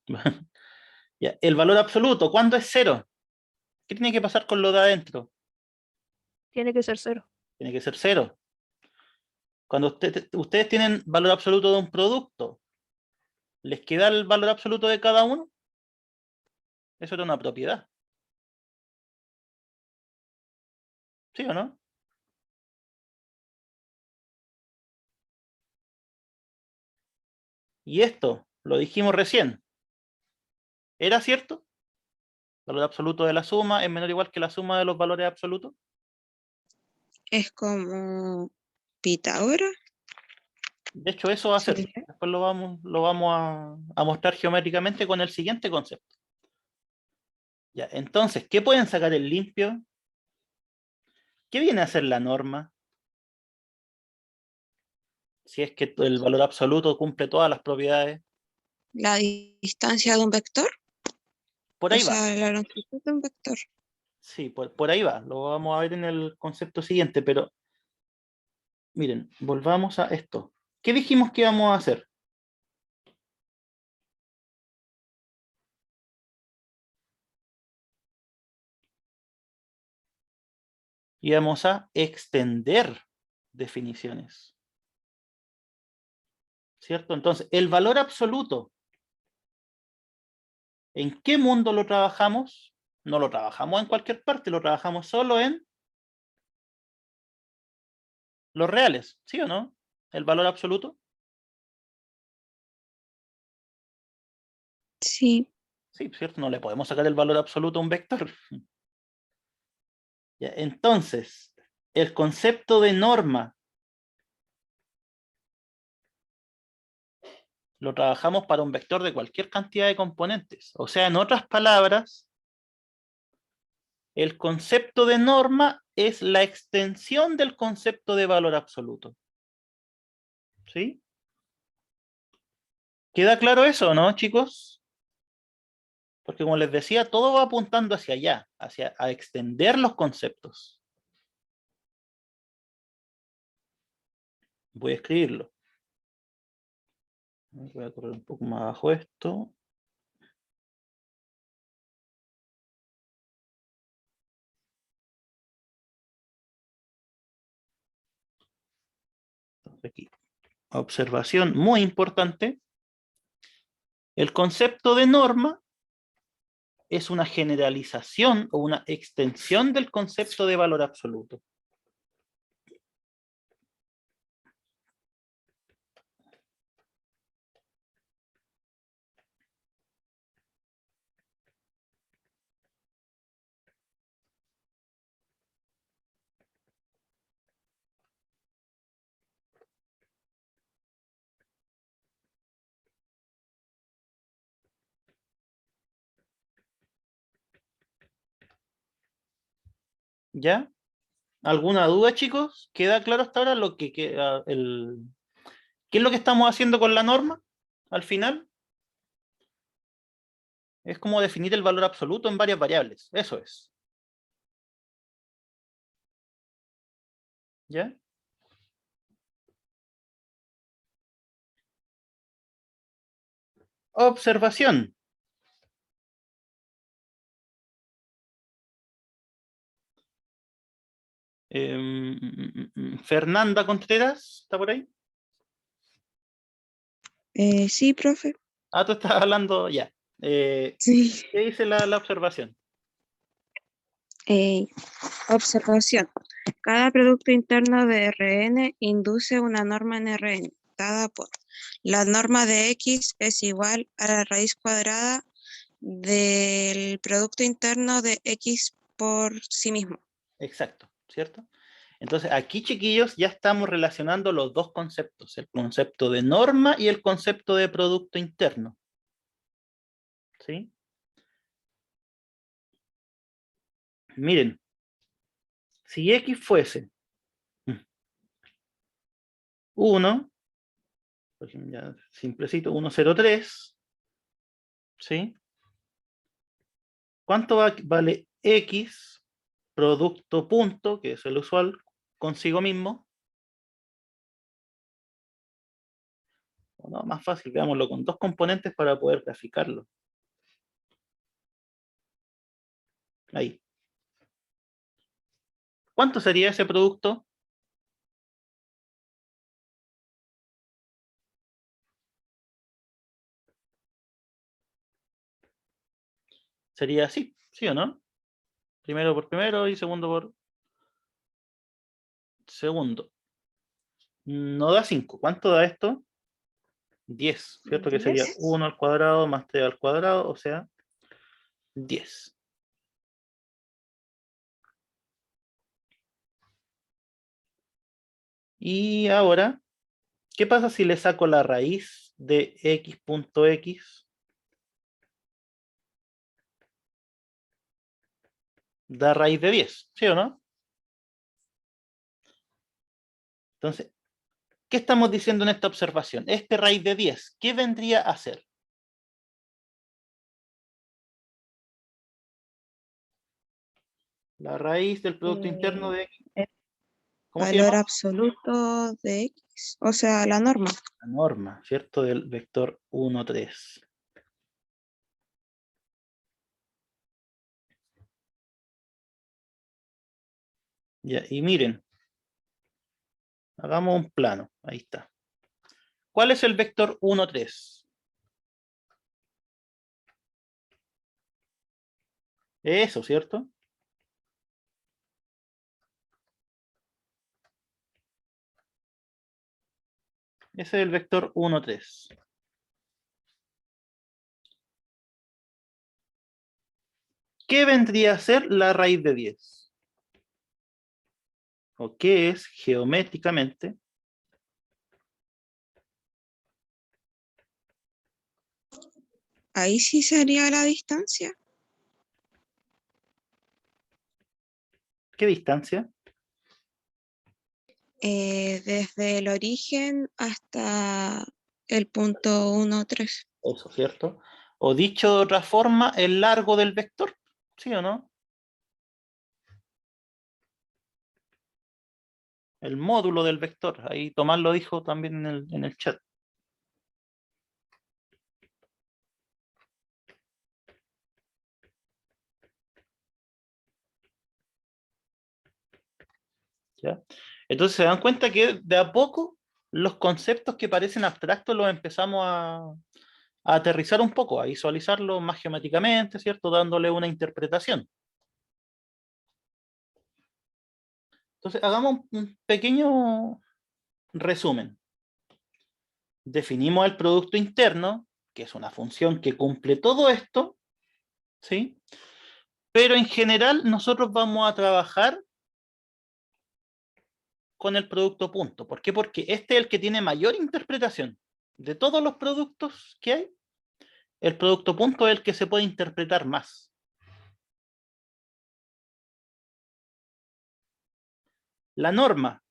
Ya, el valor absoluto, ¿cuándo es 0? ¿Qué tiene que pasar con lo de adentro? Tiene que ser 0. Tiene que ser 0. Cuando ustedes tienen valor absoluto de un producto, ¿les queda el valor absoluto de cada uno? Eso era una propiedad. ¿Sí o no? Y esto, lo dijimos recién, ¿era cierto? El valor absoluto de la suma es menor o igual que la suma de los valores absolutos. es como Pitágoras. De hecho, eso va a ser. Sí. Después lo vamos a mostrar geométricamente con el siguiente concepto. Ya, entonces, ¿qué pueden sacar en limpio? ¿Qué viene a ser la norma? Si es que el valor absoluto cumple todas las propiedades. La distancia de un vector, Por o ahí va. sea, la longitud de un vector. Sí, por ahí va. Lo vamos a ver en el concepto siguiente, pero miren, volvamos a esto. ¿Qué dijimos que íbamos a hacer? Íbamos a extender definiciones. ¿Cierto? Entonces, el valor absoluto, ¿en qué mundo lo trabajamos? No lo trabajamos en cualquier parte, lo trabajamos solo en los reales, ¿sí o no? El valor absoluto. Sí, Sí, ¿cierto? No le podemos sacar el valor absoluto a un vector. Ya, entonces, el concepto de norma lo trabajamos para un vector de cualquier cantidad de componentes. O sea, en otras palabras, el concepto de norma es la extensión del concepto de valor absoluto. ¿Sí? ¿Queda claro eso, no, chicos? Porque como les decía, todo va apuntando hacia allá, hacia a extender los conceptos. Voy a escribirlo. Voy a correr un poco más abajo esto. Entonces aquí, observación muy importante. El concepto de norma es una generalización o una extensión del concepto de valor absoluto. ¿Ya? ¿Alguna duda, chicos? ¿Queda claro hasta ahora lo que queda, qué es lo que estamos haciendo con la norma al final? Es como definir el valor absoluto en varias variables. Eso es. ¿Ya? Observación. Fernanda Contreras, ¿está por ahí? Sí, profe. Ah, tú estás hablando ya. Sí. ¿Qué dice la observación? Observación. Cada producto interno de Rn induce una norma en Rn, dada por la norma de X es igual a la raíz cuadrada del producto interno de X por sí mismo. Exacto, ¿cierto? Entonces, aquí, chiquillos, ya estamos relacionando los dos conceptos, el concepto de norma y el concepto de producto interno. ¿Sí? Miren, si X fuese 1, ya simplecito, 1,03, ¿sí? ¿Cuánto vale X producto punto, que es el usual, consigo mismo? No, más fácil, veámoslo con dos componentes para poder graficarlo. Ahí. ¿Cuánto sería ese producto? Sería así, ¿sí o no? Primero por primero y segundo por segundo. No da 5. ¿Cuánto da esto? 10, ¿cierto? Que sería 1 al cuadrado más 3 al cuadrado, o sea, 10. Y ahora, ¿qué pasa si le saco la raíz de x punto x? Da raíz de 10, ¿sí o no? Entonces, ¿qué estamos diciendo en esta observación? Este raíz de 10, ¿qué vendría a ser? La raíz del producto interno de x. El ¿Cómo se valor llama? absoluto de X, o sea, la norma. La norma, ¿cierto? Del vector 1, 3. Ya, y miren, hagamos un plano, ahí está. ¿Cuál es el vector 1, 3? Eso, ¿cierto? Ese es el vector 1, 3. ¿Qué vendría a ser la raíz de 10? ¿O qué es geométricamente? Ahí sí sería la distancia. ¿Qué distancia? Desde el origen hasta el punto 1, 3. Eso, ¿cierto? O dicho de otra forma, el largo del vector, ¿sí o no? el módulo del vector. Ahí Tomás lo dijo también en el chat. ¿Ya? Entonces se dan cuenta que de a poco los conceptos que parecen abstractos los empezamos a aterrizar un poco, a visualizarlos más geométricamente, ¿cierto? Dándole una interpretación. Entonces hagamos un pequeño resumen. Definimos el producto interno, que es una función que cumple todo esto, ¿sí? Pero en general nosotros vamos a trabajar con el producto punto. ¿Por qué? Porque este es el que tiene mayor interpretación. De todos los productos que hay, el producto punto es el que se puede interpretar más. La norma,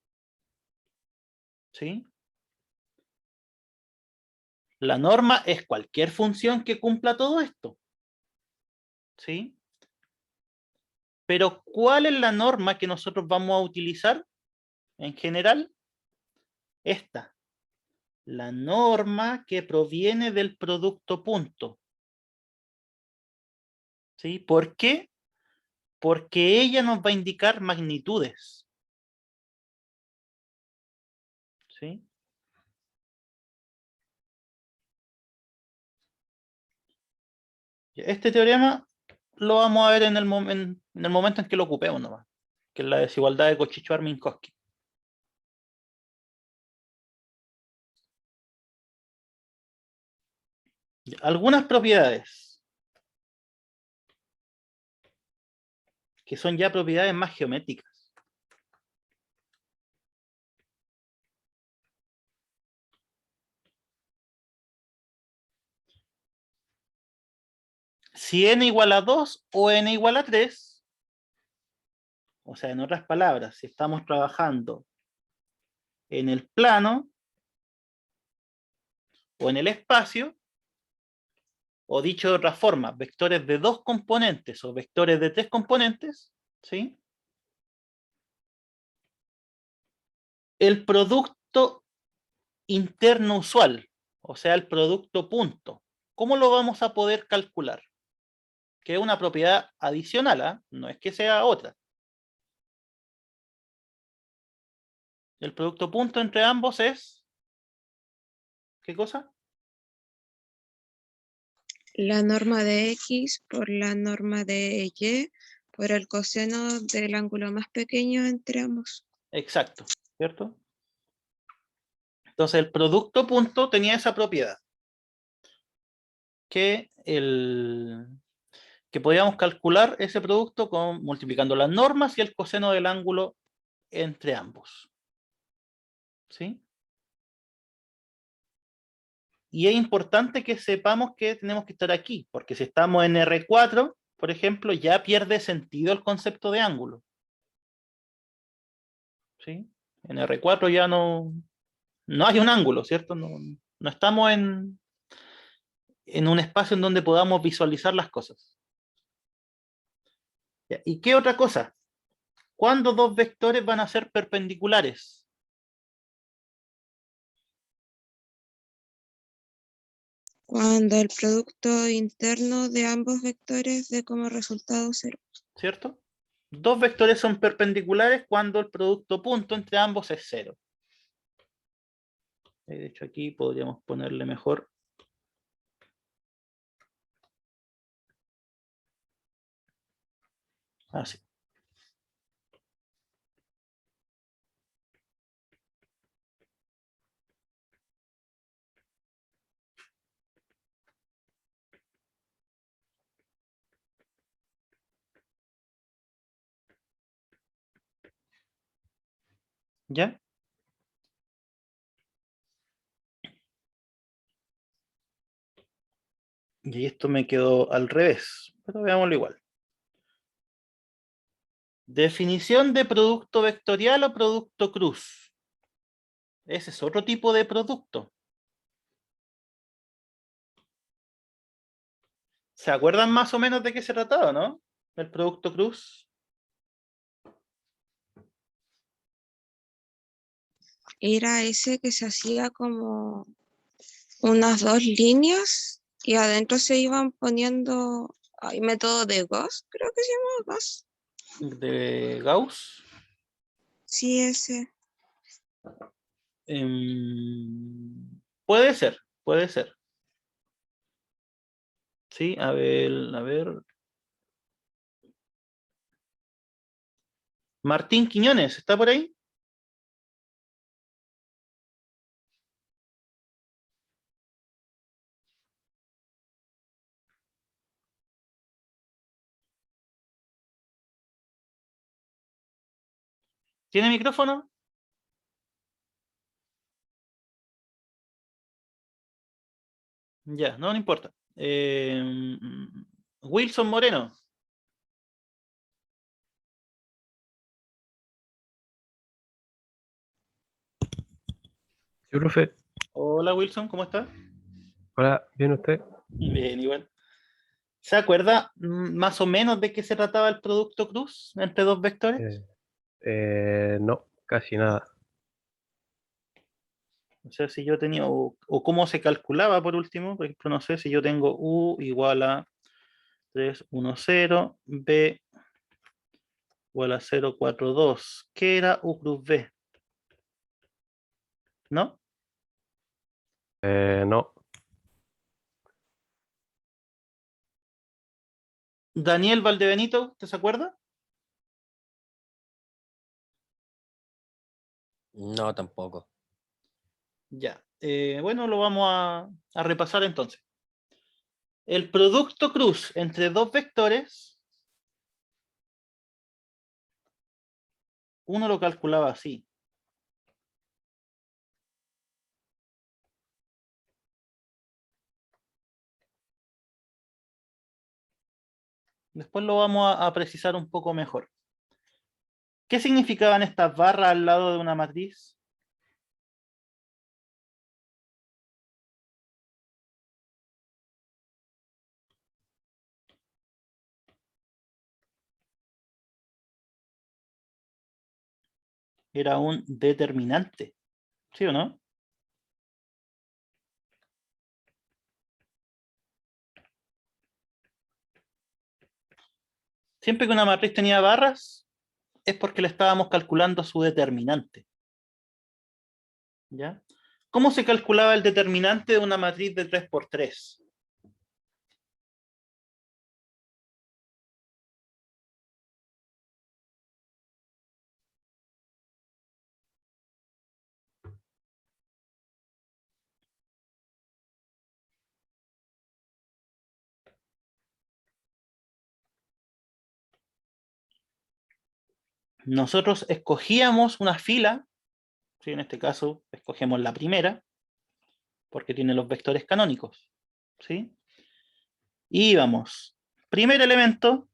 ¿sí? La norma es cualquier función que cumpla todo esto, ¿sí? Pero ¿cuál es la norma que nosotros vamos a utilizar en general? Esta. La norma que proviene del producto punto. ¿Sí? ¿Por qué? Porque ella nos va a indicar magnitudes. ¿Sí? Este teorema lo vamos a ver en el momento en que lo ocupemos nomás, que es la desigualdad de Cauchy-Schwarz-Minkowski. Algunas propiedades que son ya propiedades más geométricas. Si n igual a 2 o n igual a 3, o sea, en otras palabras, si estamos trabajando en el plano o en el espacio, o dicho de otra forma, vectores de 2 componentes o vectores de 3 componentes, ¿sí? El producto interno usual, o sea, el producto punto, ¿cómo lo vamos a poder calcular? Que es una propiedad adicional, ¿eh? No es que sea otra. El producto punto entre ambos es, ¿qué cosa? La norma de X por la norma de Y por el coseno del ángulo más pequeño entre ambos. Exacto, ¿cierto? Entonces el producto punto tenía esa propiedad, que podíamos calcular ese producto multiplicando las normas y el coseno del ángulo entre ambos. ¿Sí? Y es importante que sepamos que tenemos que estar aquí, porque si estamos en R4, por ejemplo, ya pierde sentido el concepto de ángulo. ¿Sí? En R4 ya no hay un ángulo, ¿cierto? No estamos en un espacio en donde podamos visualizar las cosas. ¿Y qué otra cosa? ¿Cuándo dos vectores van a ser perpendiculares? Cuando el producto interno de ambos vectores dé como resultado 0. ¿Cierto? Dos vectores son perpendiculares cuando el producto punto entre ambos es 0. De hecho, aquí podríamos ponerle mejor. Así. ¿Ya? Y esto me quedó al revés, pero veámoslo igual. Definición de producto vectorial o producto cruz. Ese es otro tipo de producto. ¿Se acuerdan más o menos de qué se trataba, no? El producto cruz. era ese que se hacía como unas 2 líneas y adentro se iban poniendo, hay método de Gauss, creo que se llama Gauss. De Gauss. Sí, ese. Puede ser, puede ser. Sí, a ver, a ver. Martín Quiñones, ¿está por ahí? ¿Tiene micrófono? Ya, no, no importa. Wilson Moreno. Sí, profe. Hola Wilson, ¿cómo está? Hola, ¿bien usted? Bien, igual. ¿Se acuerda más o menos de qué se trataba el producto cruz entre dos vectores? No, casi nada. O sea, si yo tenía, o cómo se calculaba por último, por ejemplo, no sé, si yo tengo U igual a 3, 1, 0, B igual a 0, 4, 2. ¿Qué era U cruz B? ¿No? No, Daniel Valdebenito, ¿te se acuerda? No, tampoco. Ya. Bueno, lo vamos a repasar entonces. El producto cruz entre dos vectores, uno lo calculaba así. Después lo vamos a precisar un poco mejor. ¿Qué significaban estas barras al lado de una matriz? Era un determinante, ¿sí o no? Siempre que una matriz tenía barras, es porque le estábamos calculando su determinante. ¿Ya? ¿Cómo se calculaba el determinante de una matriz de 3×3? Nosotros escogíamos una fila, ¿sí? En este caso escogemos la primera, porque tiene los vectores canónicos, ¿sí? Y íbamos, primer elemento,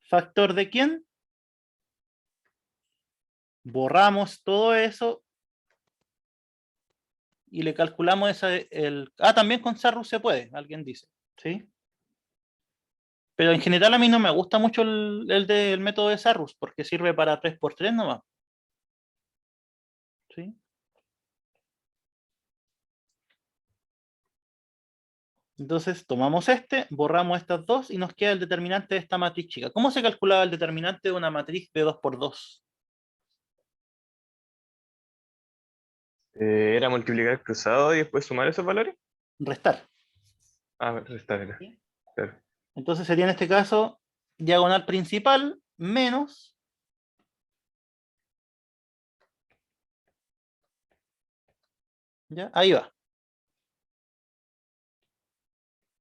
¿factor de quién? Borramos todo eso y le calculamos también con Sarrus se puede, alguien dice, ¿sí? Pero en general a mí no me gusta mucho el método de Sarrus, porque sirve para 3×3 nomás, ¿sí? Entonces tomamos borramos estas dos y nos queda el determinante de esta matriz chica. ¿Cómo se calculaba el determinante de una matriz de 2×2? ¿Era multiplicar cruzado y después sumar esos valores? Restar. Ah, restar era. ¿Sí? Claro. Entonces sería en este caso diagonal principal menos ¿ya? Ahí va.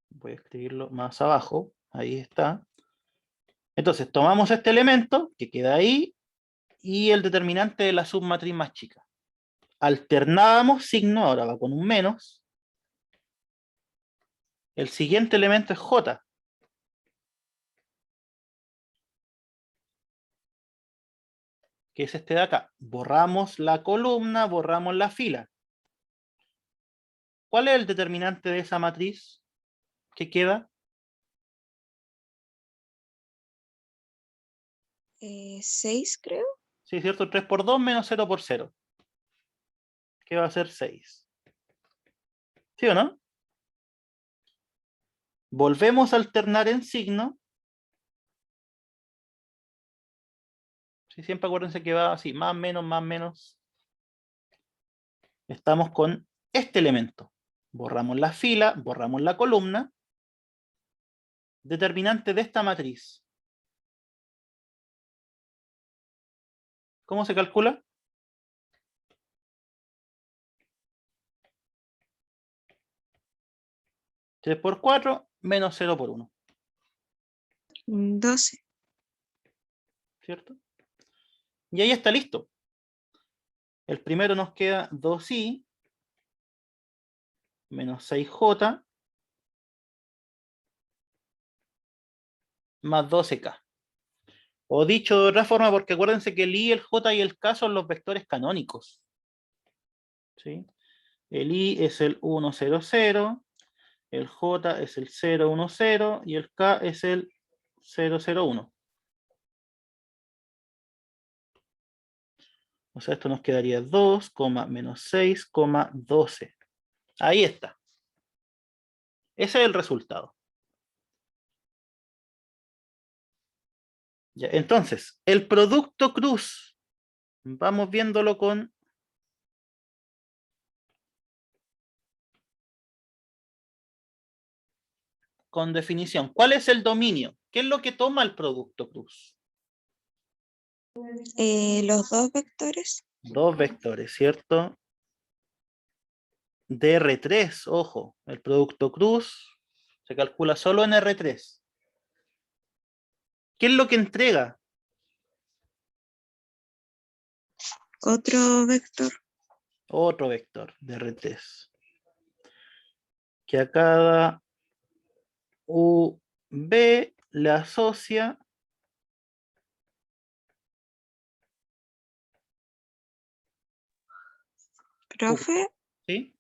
Voy a escribirlo más abajo. Ahí está. Entonces tomamos este elemento que queda ahí y el determinante de la submatriz más chica. Alternábamos signo, ahora va con un menos. El siguiente elemento es J. Que es este de acá. Borramos la columna, borramos la fila. ¿Cuál es el determinante de esa matriz que queda? 6, creo. Sí, ¿cierto? 3 por 2 menos 0 por 0. Que va a ser 6. ¿Sí o no? Volvemos a alternar en signo. Sí, siempre acuérdense que va así, más, menos, más, menos. Estamos con este elemento. Borramos la fila, borramos la columna. Determinante de esta matriz. ¿Cómo se calcula? Tres por 4 menos 0 por 1. 12. ¿Cierto? Y ahí está listo. El primero nos queda 2i menos 6j más 12k. O dicho de otra forma, porque acuérdense que el i, el j y el k son los vectores canónicos. ¿Sí? El i es el 1, 0, 0, el j es el 0, 1, 0 y el k es el 0, 0, 1. O sea, esto nos quedaría 2, menos 6, 12. Ahí está. Ese es el resultado. Ya, entonces, el producto cruz, vamos viéndolo con definición. ¿Cuál es el dominio? ¿Qué es lo que toma el producto cruz? Los dos vectores. Dos vectores, ¿cierto? De R3, ojo, el producto cruz se calcula solo en R3. ¿Qué es lo que entrega? Otro vector. Otro vector de R3. Que a cada UB le asocia Profe, ¿sí?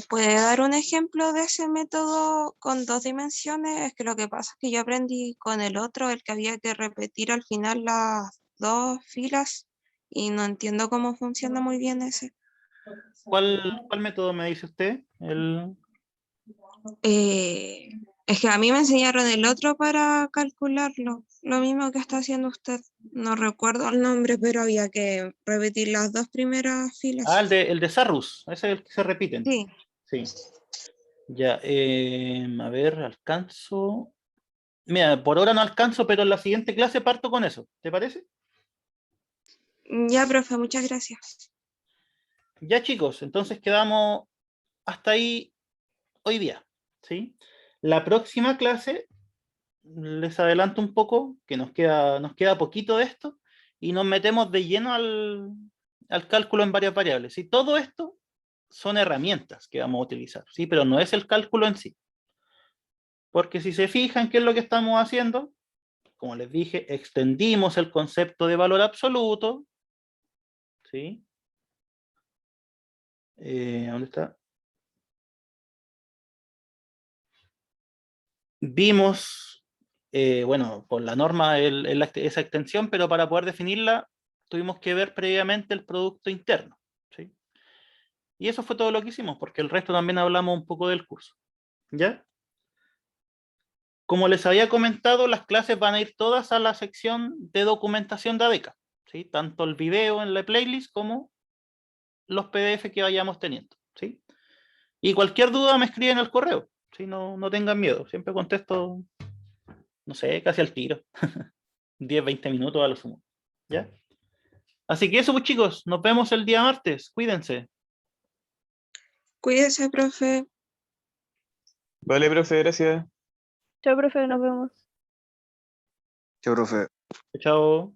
¿puede dar un ejemplo de ese método con dos dimensiones? Es que lo que pasa es que yo aprendí con el otro, el que había que repetir al final las dos filas, y no entiendo cómo funciona muy bien ese. ¿Cuál método me dice usted? Es que a mí me enseñaron el otro para calcularlo, lo mismo que está haciendo usted. No recuerdo el nombre, pero había que repetir las dos primeras filas. Ah, el de Sarrus, ese es el que se repiten. Sí. Sí. Ya, a ver, alcanzo. Mira, por ahora no alcanzo, pero en la siguiente clase parto con eso. ¿Te parece? Ya, profe, muchas gracias. Ya, chicos, entonces quedamos hasta ahí hoy día. ¿Sí? La próxima clase, les adelanto un poco, que nos queda poquito de esto, y nos metemos de lleno al cálculo en varias variables. ¿Sí? Todo esto son herramientas que vamos a utilizar, ¿sí? Pero no es el cálculo en sí. Porque si se fijan qué es lo que estamos haciendo, como les dije, extendimos el concepto de valor absoluto, ¿sí? ¿Dónde está? Vimos, bueno, por la norma esa extensión, pero para poder definirla tuvimos que ver previamente el producto interno, ¿sí? Y eso fue todo lo que hicimos, porque el resto también hablamos un poco del curso, ¿ya? Como les había comentado, las clases van a ir todas a la sección de documentación de ADECA, ¿sí? Tanto el video en la playlist como los PDF que vayamos teniendo, ¿sí? Y cualquier duda me escriben al correo, ¿sí? No tengan miedo, siempre contesto, no sé, casi al tiro. 10, 20 minutos a lo sumo, ¿ya? Así que eso, pues, chicos, nos vemos el día martes, cuídense. Cuídese, profe. Vale, profe, gracias. Chao, profe, nos vemos. Chao, profe. Chao.